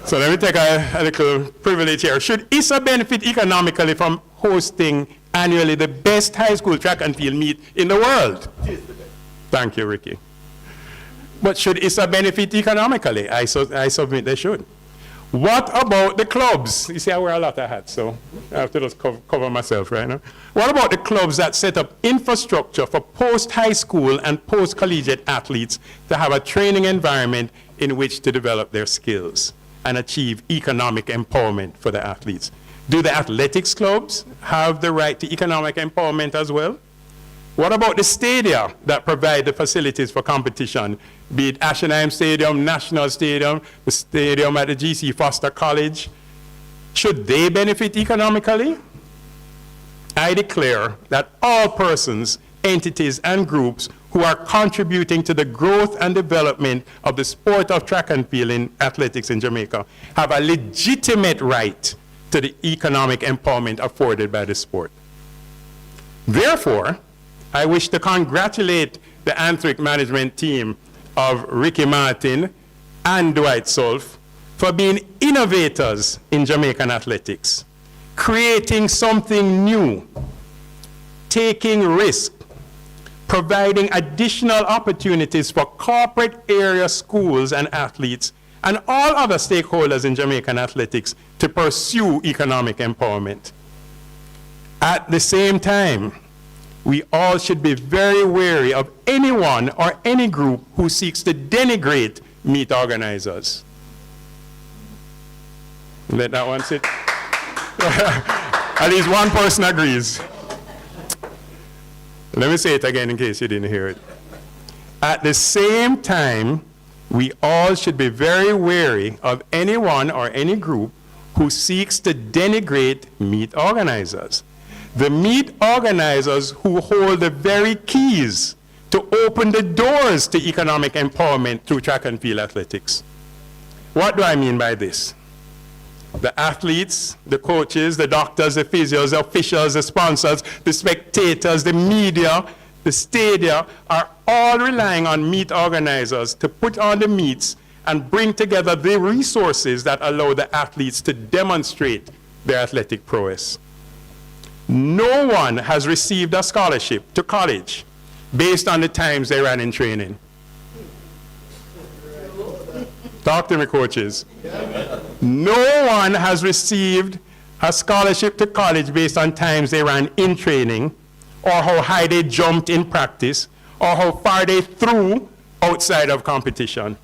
So let me take a little privilege here. Should ISA benefit economically from hosting annually the best high school track and field meet in the world? Thank you, Ricky. But should ISA benefit economically? I submit they should. What about the clubs? You see, I wear a lot of hats, so I have to just cover myself right now. What about the clubs that set up infrastructure for post-high school and post-collegiate athletes to have a training environment in which to develop their skills and achieve economic empowerment for the athletes? Do the athletics clubs have the right to economic empowerment as well? What about the stadia that provide the facilities for competition? Be it Ashenheim Stadium, National Stadium, the stadium at the GC Foster College. Should they benefit economically? I declare that all persons, entities, and groups who are contributing to the growth and development of the sport of track and field in athletics in Jamaica have a legitimate right to the economic empowerment afforded by the sport. Therefore, I wish to congratulate the Anthric management team of Ricky Martin and Dwight Solf for being innovators in Jamaican athletics, creating something new, taking risks, providing additional opportunities for corporate area schools and athletes and all other stakeholders in Jamaican athletics to pursue economic empowerment. At the same time, we all should be very wary of anyone or any group who seeks to denigrate meet organizers. Let that one sit. At least one person agrees. Let me say it again in case you didn't hear it. At the same time, we all should be very wary of anyone or any group who seeks to denigrate meet organizers. The meet organizers who hold the very keys to open the doors to economic empowerment through track and field athletics. What do I mean by this? The athletes, the coaches, the doctors, the physios, the officials, the sponsors, the spectators, the media, the stadia are all relying on meet organizers to put on the meets and bring together the resources that allow the athletes to demonstrate their athletic prowess. No one has received a scholarship to college based on the times they ran in training. Talk to me, coaches. No one has received a scholarship to college based on times they ran in training, or how high they jumped in practice, or how far they threw outside of competition.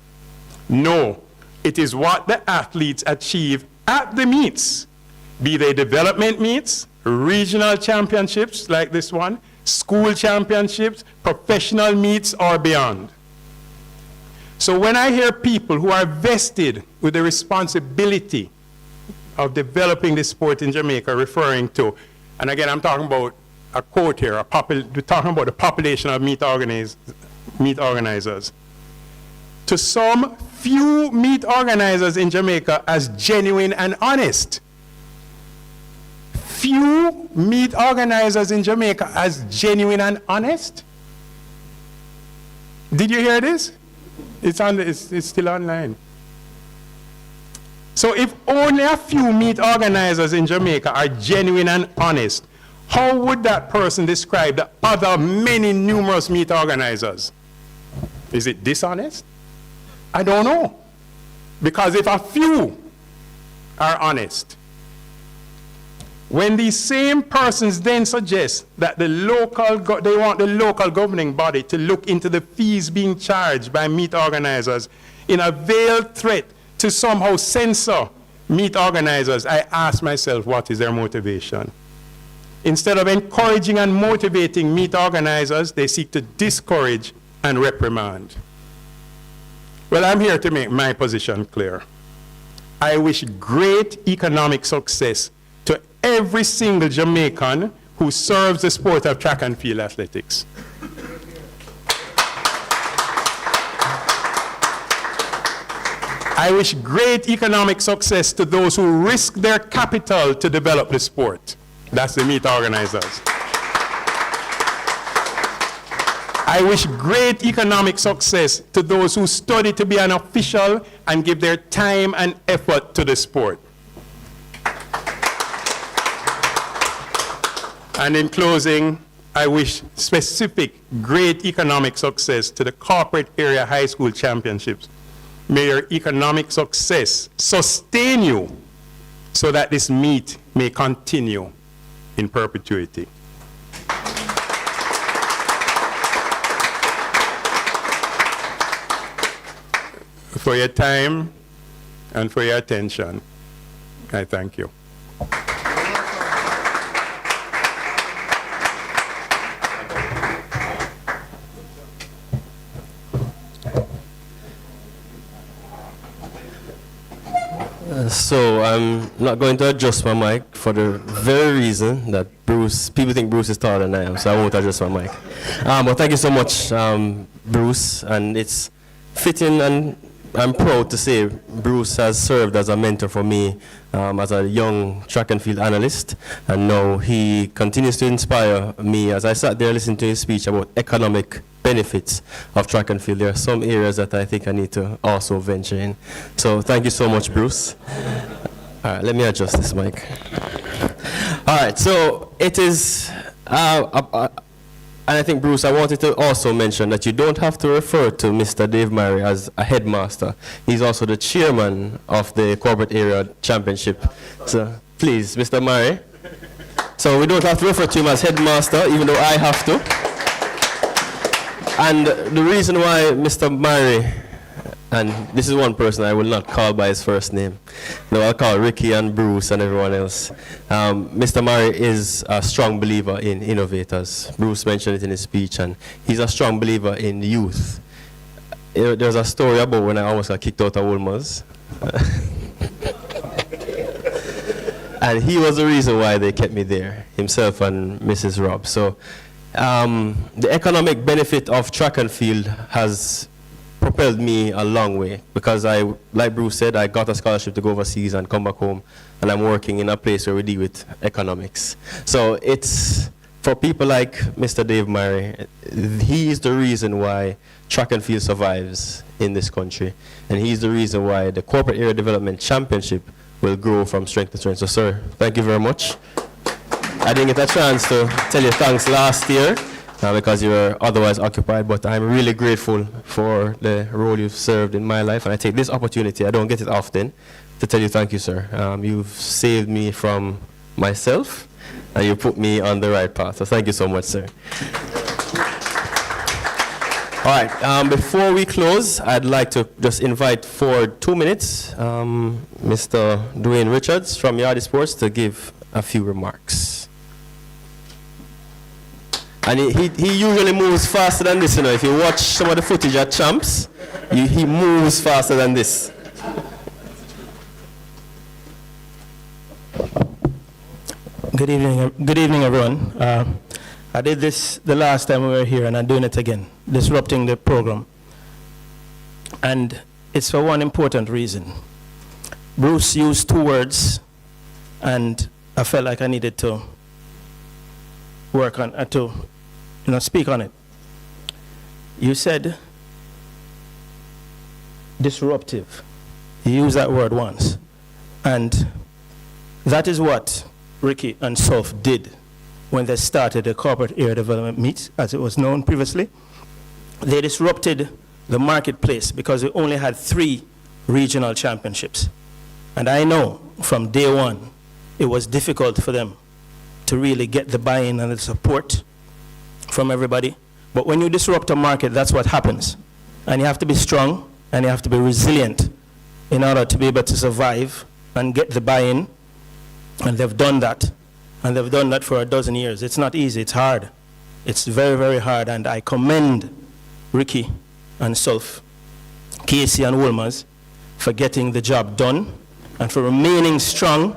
No, it is what the athletes achieve at the meets, be they development meets, regional championships like this one, school championships, professional meets, or beyond. So when I hear people who are vested with the responsibility of developing the sport in Jamaica referring to, and again, I'm talking about a quote here, we're talking about the population of meet organizers. To some few meet organizers in Jamaica as genuine and honest. Few meet organizers in Jamaica as genuine and honest? Did you hear this? It's still online. So if only a few meet organizers in Jamaica are genuine and honest, how would that person describe the other many numerous meet organizers? Is it dishonest? I don't know. Because if a few are honest, when these same persons then suggest that they want the local governing body to look into the fees being charged by meet organizers in a veiled threat to somehow censor meet organizers, I ask myself, what is their motivation? Instead of encouraging and motivating meet organizers, they seek to discourage and reprimand. Well, I'm here to make my position clear. I wish great economic success to every single Jamaican who serves the sport of track and field athletics. I wish great economic success to those who risk their capital to develop the sport. That's the meet organizers. I wish great economic success to those who study to be an official and give their time and effort to the sport. And in closing, I wish specific great economic success to the corporate area high school championships. May your economic success sustain you so that this meet may continue in perpetuity. For your time and for your attention, I thank you. So I'm not going to adjust my mic for the very reason that people think Bruce is taller than I am, so I won't adjust my mic. But thank you so much, Bruce, and it's fitting, and I'm proud to say Bruce has served as a mentor for me as a young track and field analyst, and now he continues to inspire me as I sat there listening to his speech about economic benefits of track and field. There are some areas that I think I need to also venture in. So thank you so much, Bruce. All right, let me adjust this mic. All right, so it is, and I think, Bruce, I wanted to also mention that you don't have to refer to Mr. Dave Murray as a headmaster. He's also the chairman of the Corporate Area Championship. So please, Mr. Murray. So we don't have to refer to him as headmaster, even though I have to. And the reason why Mr. Murray, and this is one person I will not call by his first name. No, I'll call Ricky and Bruce and everyone else. Mr. Murray is a strong believer in innovators. Bruce mentioned it in his speech, and he's a strong believer in youth. There's a story about when I almost got kicked out of Wolmer's. And he was the reason why they kept me there, himself and Mrs. Robb. So the economic benefit of track and field has propelled me a long way, because like Bruce said, I got a scholarship to go overseas and come back home, and I'm working in a place where we deal with economics. So it's for people like Mr. Dave Murray, he is the reason why track and field survives in this country, and he's the reason why the Corporate Area Development Championship will grow from strength to strength. So sir, thank you very much. I didn't get a chance to tell you thanks last year, because you were otherwise occupied, but I'm really grateful for the role you've served in my life, and I take this opportunity, I don't get it often, to tell you thank you, sir. You've saved me from myself, and you put me on the right path, so thank you so much, sir. All right, before we close, I'd like to just invite for 2 minutes Mr. Dwayne Richards from Yardi Sports to give a few remarks. And he usually moves faster than this, you know. If you watch some of the footage at Champs, he moves faster than this. Good evening, everyone. I did this the last time we were here, and I'm doing it again, disrupting the program. And it's for one important reason. Bruce used 2 words, and I felt like I needed to work on, speak on it. You said disruptive. You used that word once. And that is what Ricky and Soph did when they started the Corporate Area Development Meet, as it was known previously. They disrupted the marketplace because we only had 3 regional championships. And I know from day one, it was difficult for them to really get the buy-in and the support from everybody. But when you disrupt a market, that's what happens. And you have to be strong, and you have to be resilient in order to be able to survive and get the buy-in. And they've done that. And they've done that for a dozen years. It's not easy, it's hard. It's very, very hard. And I commend Ricky and Soph, Casey and Wolmer's for getting the job done and for remaining strong.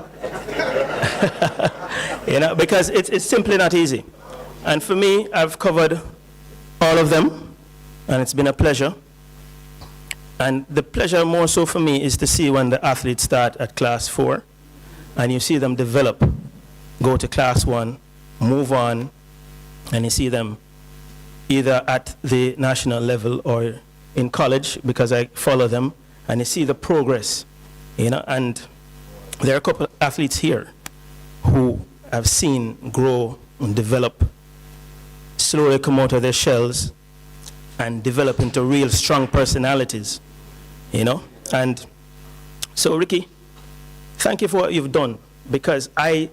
Because it's simply not easy. And for me, I've covered all of them, and it's been a pleasure. And the pleasure more so for me is to see when the athletes start at class 4, and you see them develop, go to class 1, move on, and you see them either at the national level or in college, because I follow them, and you see the progress, and there are a couple of athletes here who I've seen grow and develop, slowly come out of their shells and develop into real strong personalities, And so, Ricky, thank you for what you've done, because I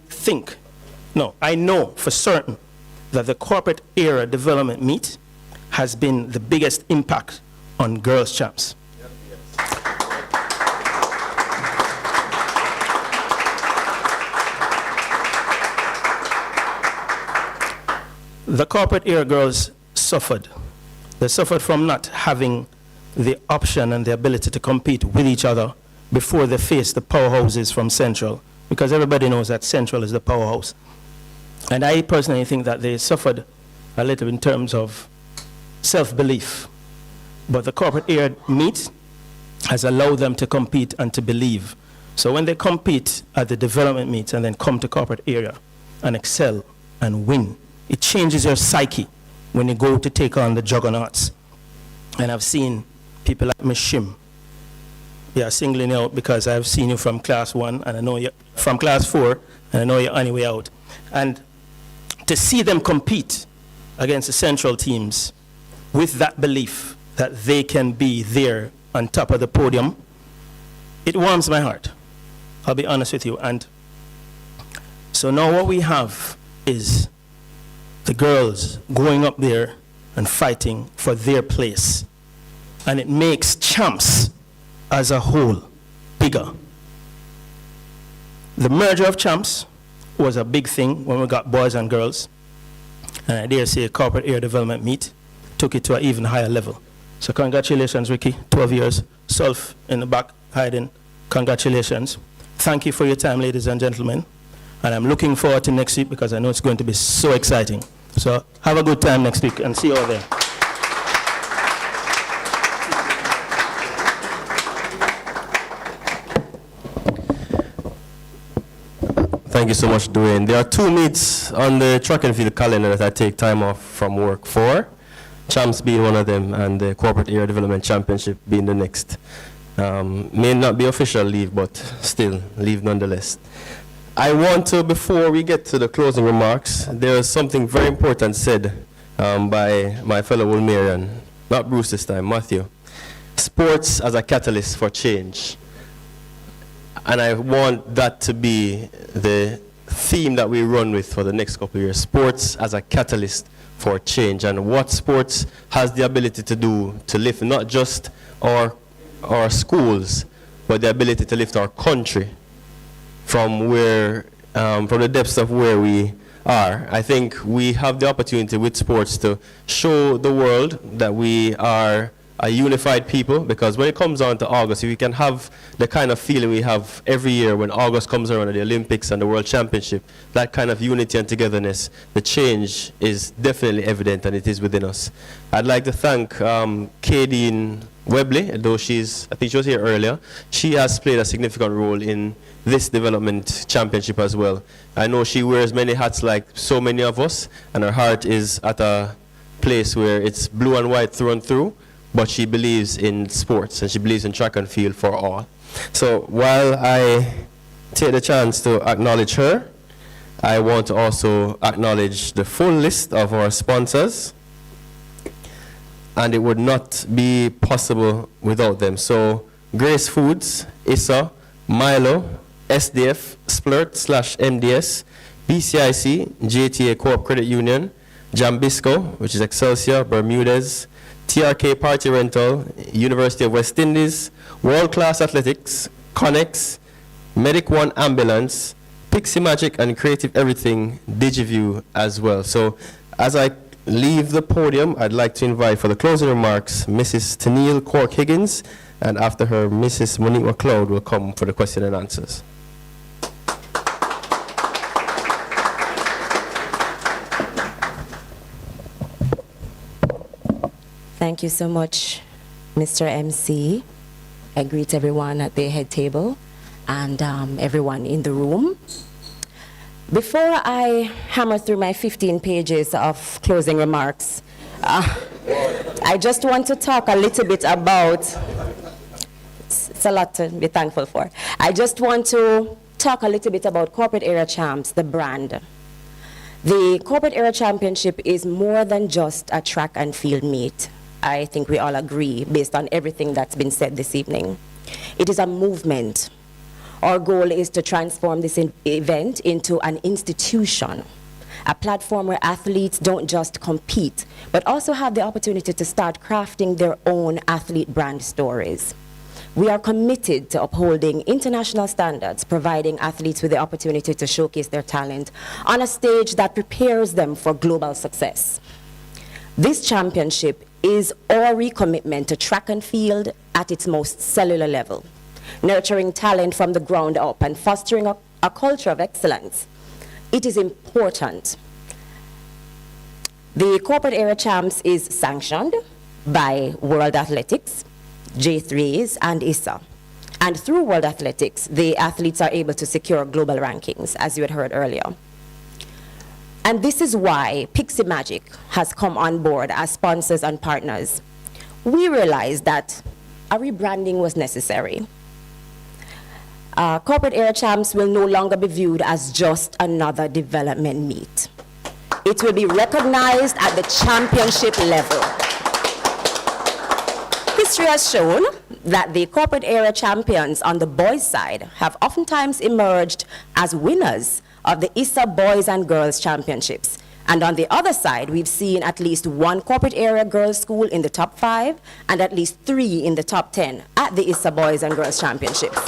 know for certain that the Corporate Area Development Meet has been the biggest impact on girls' champs. The corporate area girls suffered. They suffered from not having the option and the ability to compete with each other before they face the powerhouses from Central, because everybody knows that Central is the powerhouse. And I personally think that they suffered a little in terms of self-belief. But the corporate era meet has allowed them to compete and to believe. So when they compete at the development meets and then come to corporate area and excel and win, it changes your psyche when you go to take on the juggernauts. And I've seen people like Mishim. Yeah, singling out because I've seen you from class 1 and I know you from class 4 and I know you're on your way out. And to see them compete against the Central teams with that belief that they can be there on top of the podium, it warms my heart. I'll be honest with you. And so now what we have is the girls going up there and fighting for their place. And it makes champs as a whole bigger. The merger of champs was a big thing when we got boys and girls. And I dare say corporate area development meet took it to an even higher level. So congratulations, Ricky, 12 years. Sulf in the back, hiding, congratulations. Thank you for your time, ladies and gentlemen. And I'm looking forward to next week because I know it's going to be so exciting. So have a good time next week and see you all there. Thank you so much, Dwayne. There are 2 meets on the track and field calendar that I take time off from work for. Champs being one of them, and the Corporate Area Development Championship being the next. May not be official leave, but still leave nonetheless. I want to, before we get to the closing remarks, there is something very important said by my fellow Wolmerian, not Bruce this time, Matthew. Sports as a catalyst for change. And I want that to be the theme that we run with for the next couple of years. Sports as a catalyst for change, and what sports has the ability to do to lift not just our schools, but the ability to lift our country from the depths of where we are. I think we have the opportunity with sports to show the world that we are a unified people, because when it comes on to August, if we can have the kind of feeling we have every year when August comes around at the Olympics and the World Championship, that kind of unity and togetherness, the change is definitely evident and it is within us. I'd like to thank Kadeen Webley, though I think she was here earlier. She has played a significant role in this development championship as well. I know she wears many hats like so many of us, and her heart is at a place where it's blue and white through and through, but she believes in sports and she believes in track and field for all. So while I take the chance to acknowledge her, I want to also acknowledge the full list of our sponsors, and it would not be possible without them. So Grace Foods, ISA, Milo, SDF, Splurt/MDS, BCIC, JTA Co-op Credit Union, Jambisco, which is Excelsior, Bermudez, TRK Party Rental, University of West Indies, World Class Athletics, Connex, Medic One Ambulance, Pixie Magic, and Creative Everything DigiView as well. So as I leave the podium, I'd like to invite for the closing remarks Mrs. Tennille Cork Higgins, and after her, Mrs. Monique McLeod will come for the question and answers. Thank you so much, Mr. MC. I greet everyone at the head table and everyone in the room. Before I hammer through my 15 pages of closing remarks, I just want to talk a little bit about, it's a lot to be thankful for. I just want to talk a little bit about Corporate Area Champs, the brand. The Corporate Area Championship is more than just a track and field meet. I think we all agree based on everything that's been said this evening. It is a movement. Our goal is to transform this event into an institution, a platform where athletes don't just compete, but also have the opportunity to start crafting their own athlete brand stories. We are committed to upholding international standards, providing athletes with the opportunity to showcase their talent on a stage that prepares them for global success. This championship is our recommitment to track and field at its most cellular level. nurturing talent from the ground up, and fostering a culture of excellence. It is important. The corporate area champs is sanctioned by World Athletics, J3s, and ISA. And through World Athletics, the athletes are able to secure global rankings, as you had heard earlier. And this is why Pixie Magic has come on board as sponsors and partners. We realized that a rebranding was necessary. Corporate area champs will no longer be viewed as just another development meet. It will be recognized at the championship level. History has shown that the corporate area champions on the boys' side have oftentimes emerged as winners of the ISA Boys and Girls Championships. And on the other side, we've seen at least one corporate area girls' school in the top 5 and at least 3 in the top 10 at the ISA Boys and Girls Championships.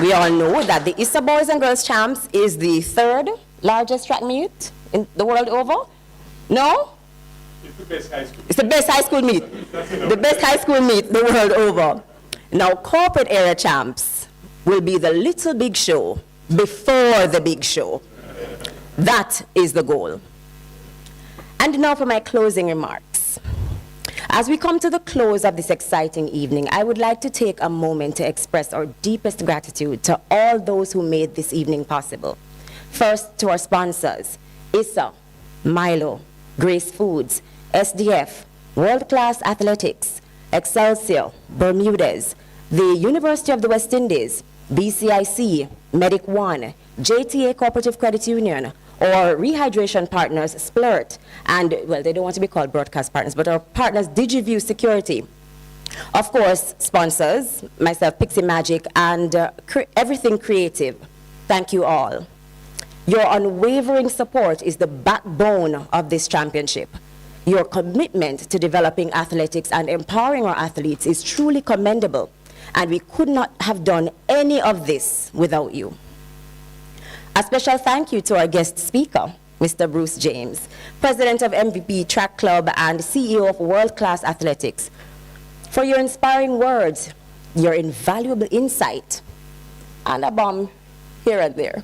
We all know that the ISA Boys and Girls Champs is the 3rd largest track meet in the world over. No? It's the best high school. It's the best high school meet. The best high school meet the world over. Now, corporate area champs will be the little big show before the big show. That is the goal. And now for my closing remarks. As we come to the close of this exciting evening, I would like to take a moment to express our deepest gratitude to all those who made this evening possible. First, to our sponsors, ISA, Milo, Grace Foods, SDF, World Class Athletics, Excelsior, Bermudez, the University of the West Indies, BCIC, Medic One, JTA Cooperative Credit Union, or rehydration partners, Splurt, and, well, they don't want to be called broadcast partners, but our partners, DigiView Security. Of course, sponsors, myself, Pixie Magic, and Everything Creative. Thank you all. Your unwavering support is the backbone of this championship. Your commitment to developing athletics and empowering our athletes is truly commendable, and we could not have done any of this without you. A special thank you to our guest speaker, Mr. Bruce James, President of MVP Track Club and CEO of World Class Athletics, for your inspiring words, your invaluable insight, and a bomb here and there.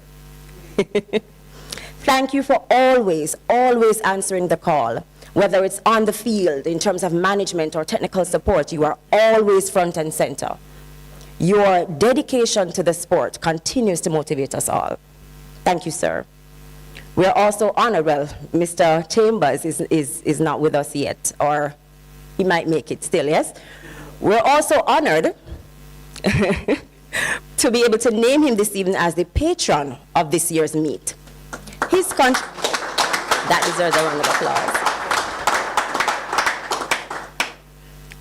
Thank you for always answering the call. Whether it's on the field in terms of management or technical support, you are always front and center. Your dedication to the sport continues to motivate us all. Thank you, sir. We are also honored, well, Mr. Chambers is not with us yet, or he might make it still, yes? We're also honored to be able to name him this evening as the patron of this year's meet. That deserves a round of applause.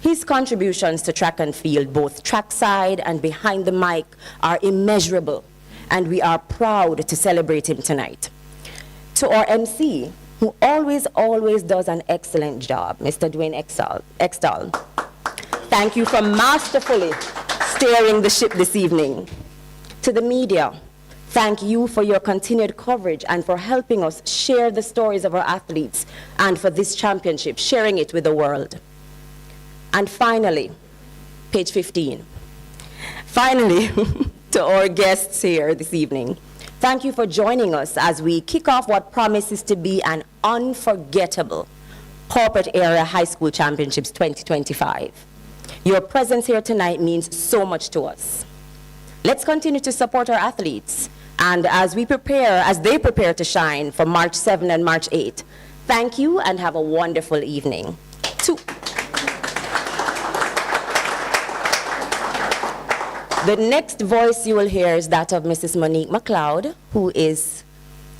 His contributions to track and field, both trackside and behind the mic, are immeasurable, and we are proud to celebrate him tonight. To our MC, who always does an excellent job, Mr. Dwayne Extall, thank you for masterfully steering the ship this evening. To the media, thank you for your continued coverage and for helping us share the stories of our athletes, and for this championship, sharing it with the world. And finally, page 15. Finally, to our guests here this evening, thank you for joining us as we kick off what promises to be an unforgettable Corporate Area High School Championships 2025. Your presence here tonight means so much to us. Let's continue to support our athletes, and as they prepare to shine for March 7 and March 8, thank you and have a wonderful evening. The next voice you will hear is that of Mrs. Monique McLeod, who is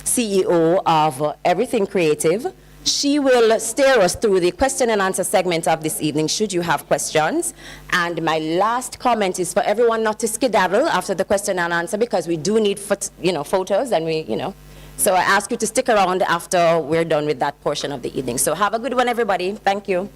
CEO of Everything Creative. She will steer us through the question and answer segment of this evening, should you have questions. And my last comment is for everyone not to skedaddle after the question and answer, because we do need photos, and so I ask you to stick around after we're done with that portion of the evening. So have a good one, everybody. Thank you.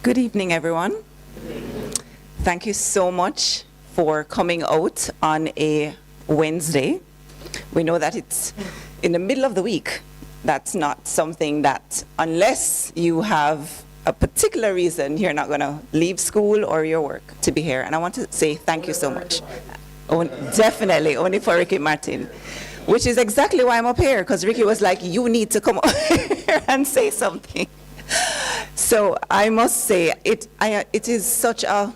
Good evening, everyone. Thank you so much for coming out on a Wednesday. We know that it's in the middle of the week. That's not something that, unless you have a particular reason, you're not going to leave school or your work to be here. And I want to say thank you so much. Definitely, only for Ricky Martin, which is exactly why I'm up here, because Ricky was like, you need to come up here and say something. So I must say, it is such a,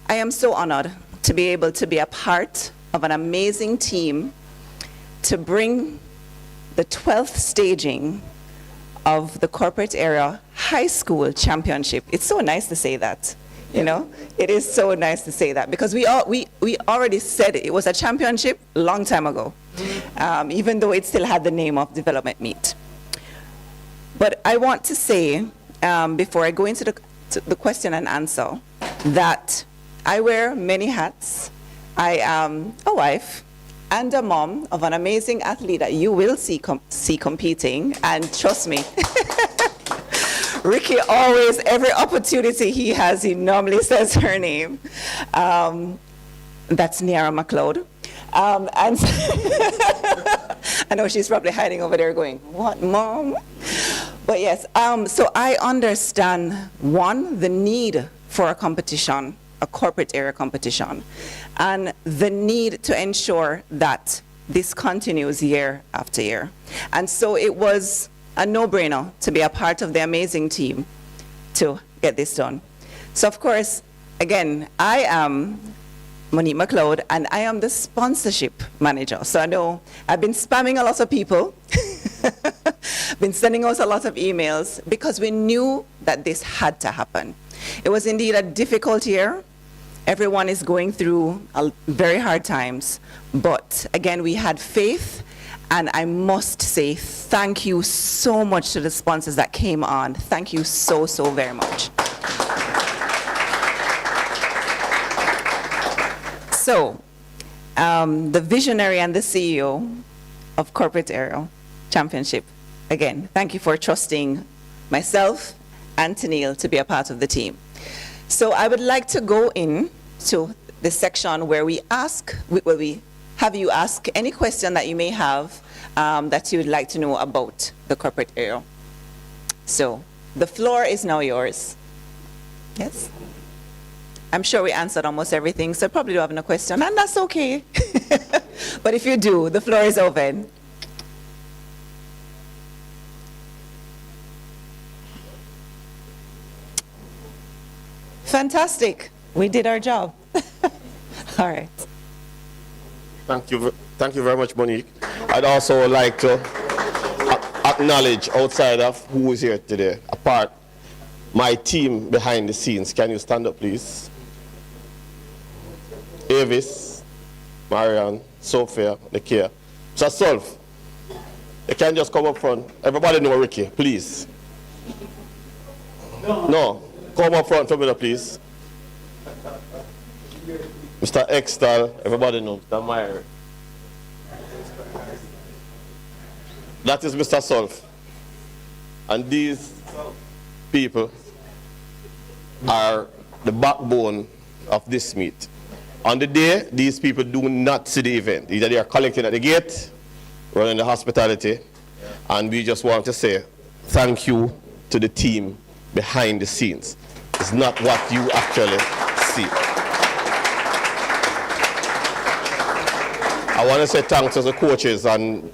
I am so honored to be able to be a part of an amazing team to bring the 12th staging of the corporate area high school championship. It's so nice to say that, you know? It is so nice to say that, because we already said it was a championship a long time ago, even though it still had the name of development meet. But I want to say, before I go into the question and answer, that I wear many hats. I am a wife and a mom of an amazing athlete that you will see competing, and trust me, Ricky always, every opportunity he has, he normally says her name. That's Niara McLeod. And I know she's probably hiding over there going, what, Mom? But yes, so I understand, one, the need for a competition, a corporate area competition, and the need to ensure that this continues year after year. And so it was a no-brainer to be a part of the amazing team to get this done. So of course, again, I am Monique McLeod, and I am the sponsorship manager. So I know I've been spamming a lot of people, been sending us a lot of emails, because we knew that this had to happen. It was indeed a difficult year. Everyone is going through very hard times, but again, we had faith, and I must say thank you so much to the sponsors that came on. Thank you so, so very much. So, the visionary and the CEO of Corporate Aero Championship, again, thank you for trusting myself and Tennille to be a part of the team. So I would like to go in to the section where we have you ask any question that you may have that you would like to know about the corporate area. So the floor is now yours. Yes? I'm sure we answered almost everything, so probably don't have no question, and that's okay. But if you do, the floor is open. Fantastic. We did our job. All right. Thank you very much, Monique. I'd also like to acknowledge, outside of who is here today, apart, my team behind the scenes. Can you stand up, please? Avis, Marianne, Sophia, Nakia. Mr. Solf, you can just come up front. Everybody know Ricky, please. No, come up front for me, please. Mr. Extal, everybody know. Mr. Meyer. That is Mr. Solf. And these people are the backbone of this meet. On the day, these people do not see the event. Either they are collecting at the gate, running the hospitality, and we just want to say thank you to the team behind the scenes. It's not what you actually see. I want to say thanks to the coaches and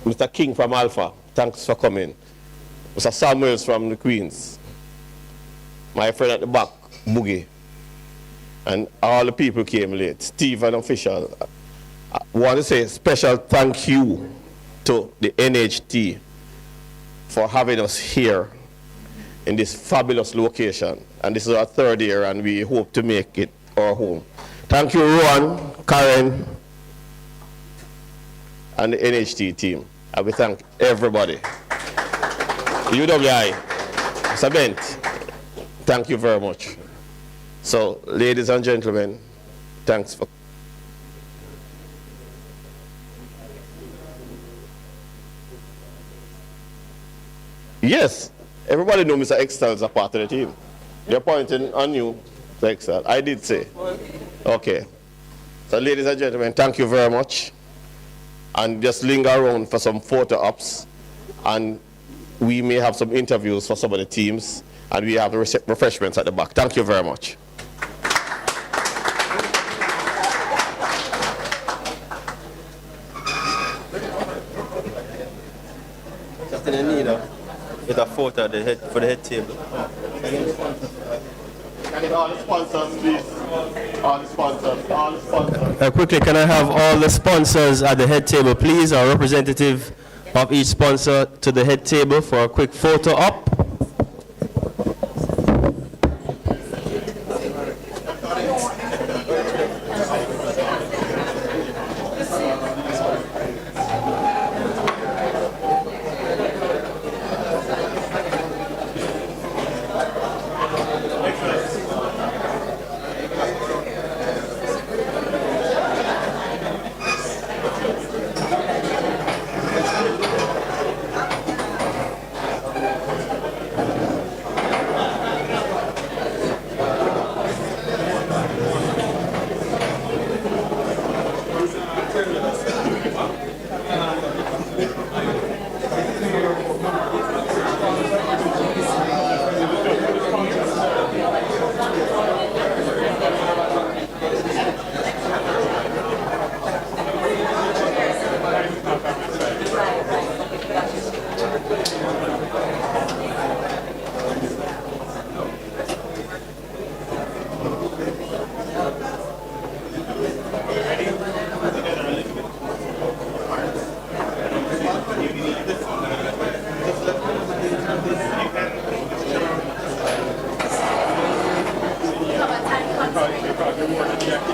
Mr. King from Alpha. Thanks for coming. Mr. Samuels from the Queens. My friend at the back, Boogie. And all the people came late. Steve and official. I want to say a special thank you to the NHT for having us here in this fabulous location. And this is our third year, and we hope to make it our home. Thank you, Rowan, Karen, and the NHT team. I will thank everybody. UWI, Mr. Bent, thank you very much. So, ladies and gentlemen, thanks for... Yes, everybody knows Mr. Extal is a part of the team. They're pointing on you, Mr. Extal. I did say. Okay. So, ladies and gentlemen, thank you very much. and just linger around for some photo ops, and we may have some interviews for some of the teams, and we have refreshments at the back. Thank you very much. Just in the need of with a photo at the head, for the head table. All the sponsors, please. All the sponsors, all the sponsors. Quickly, can I have all the sponsors at the head table, please? Our representative of each sponsor to the head table for a quick photo op. Because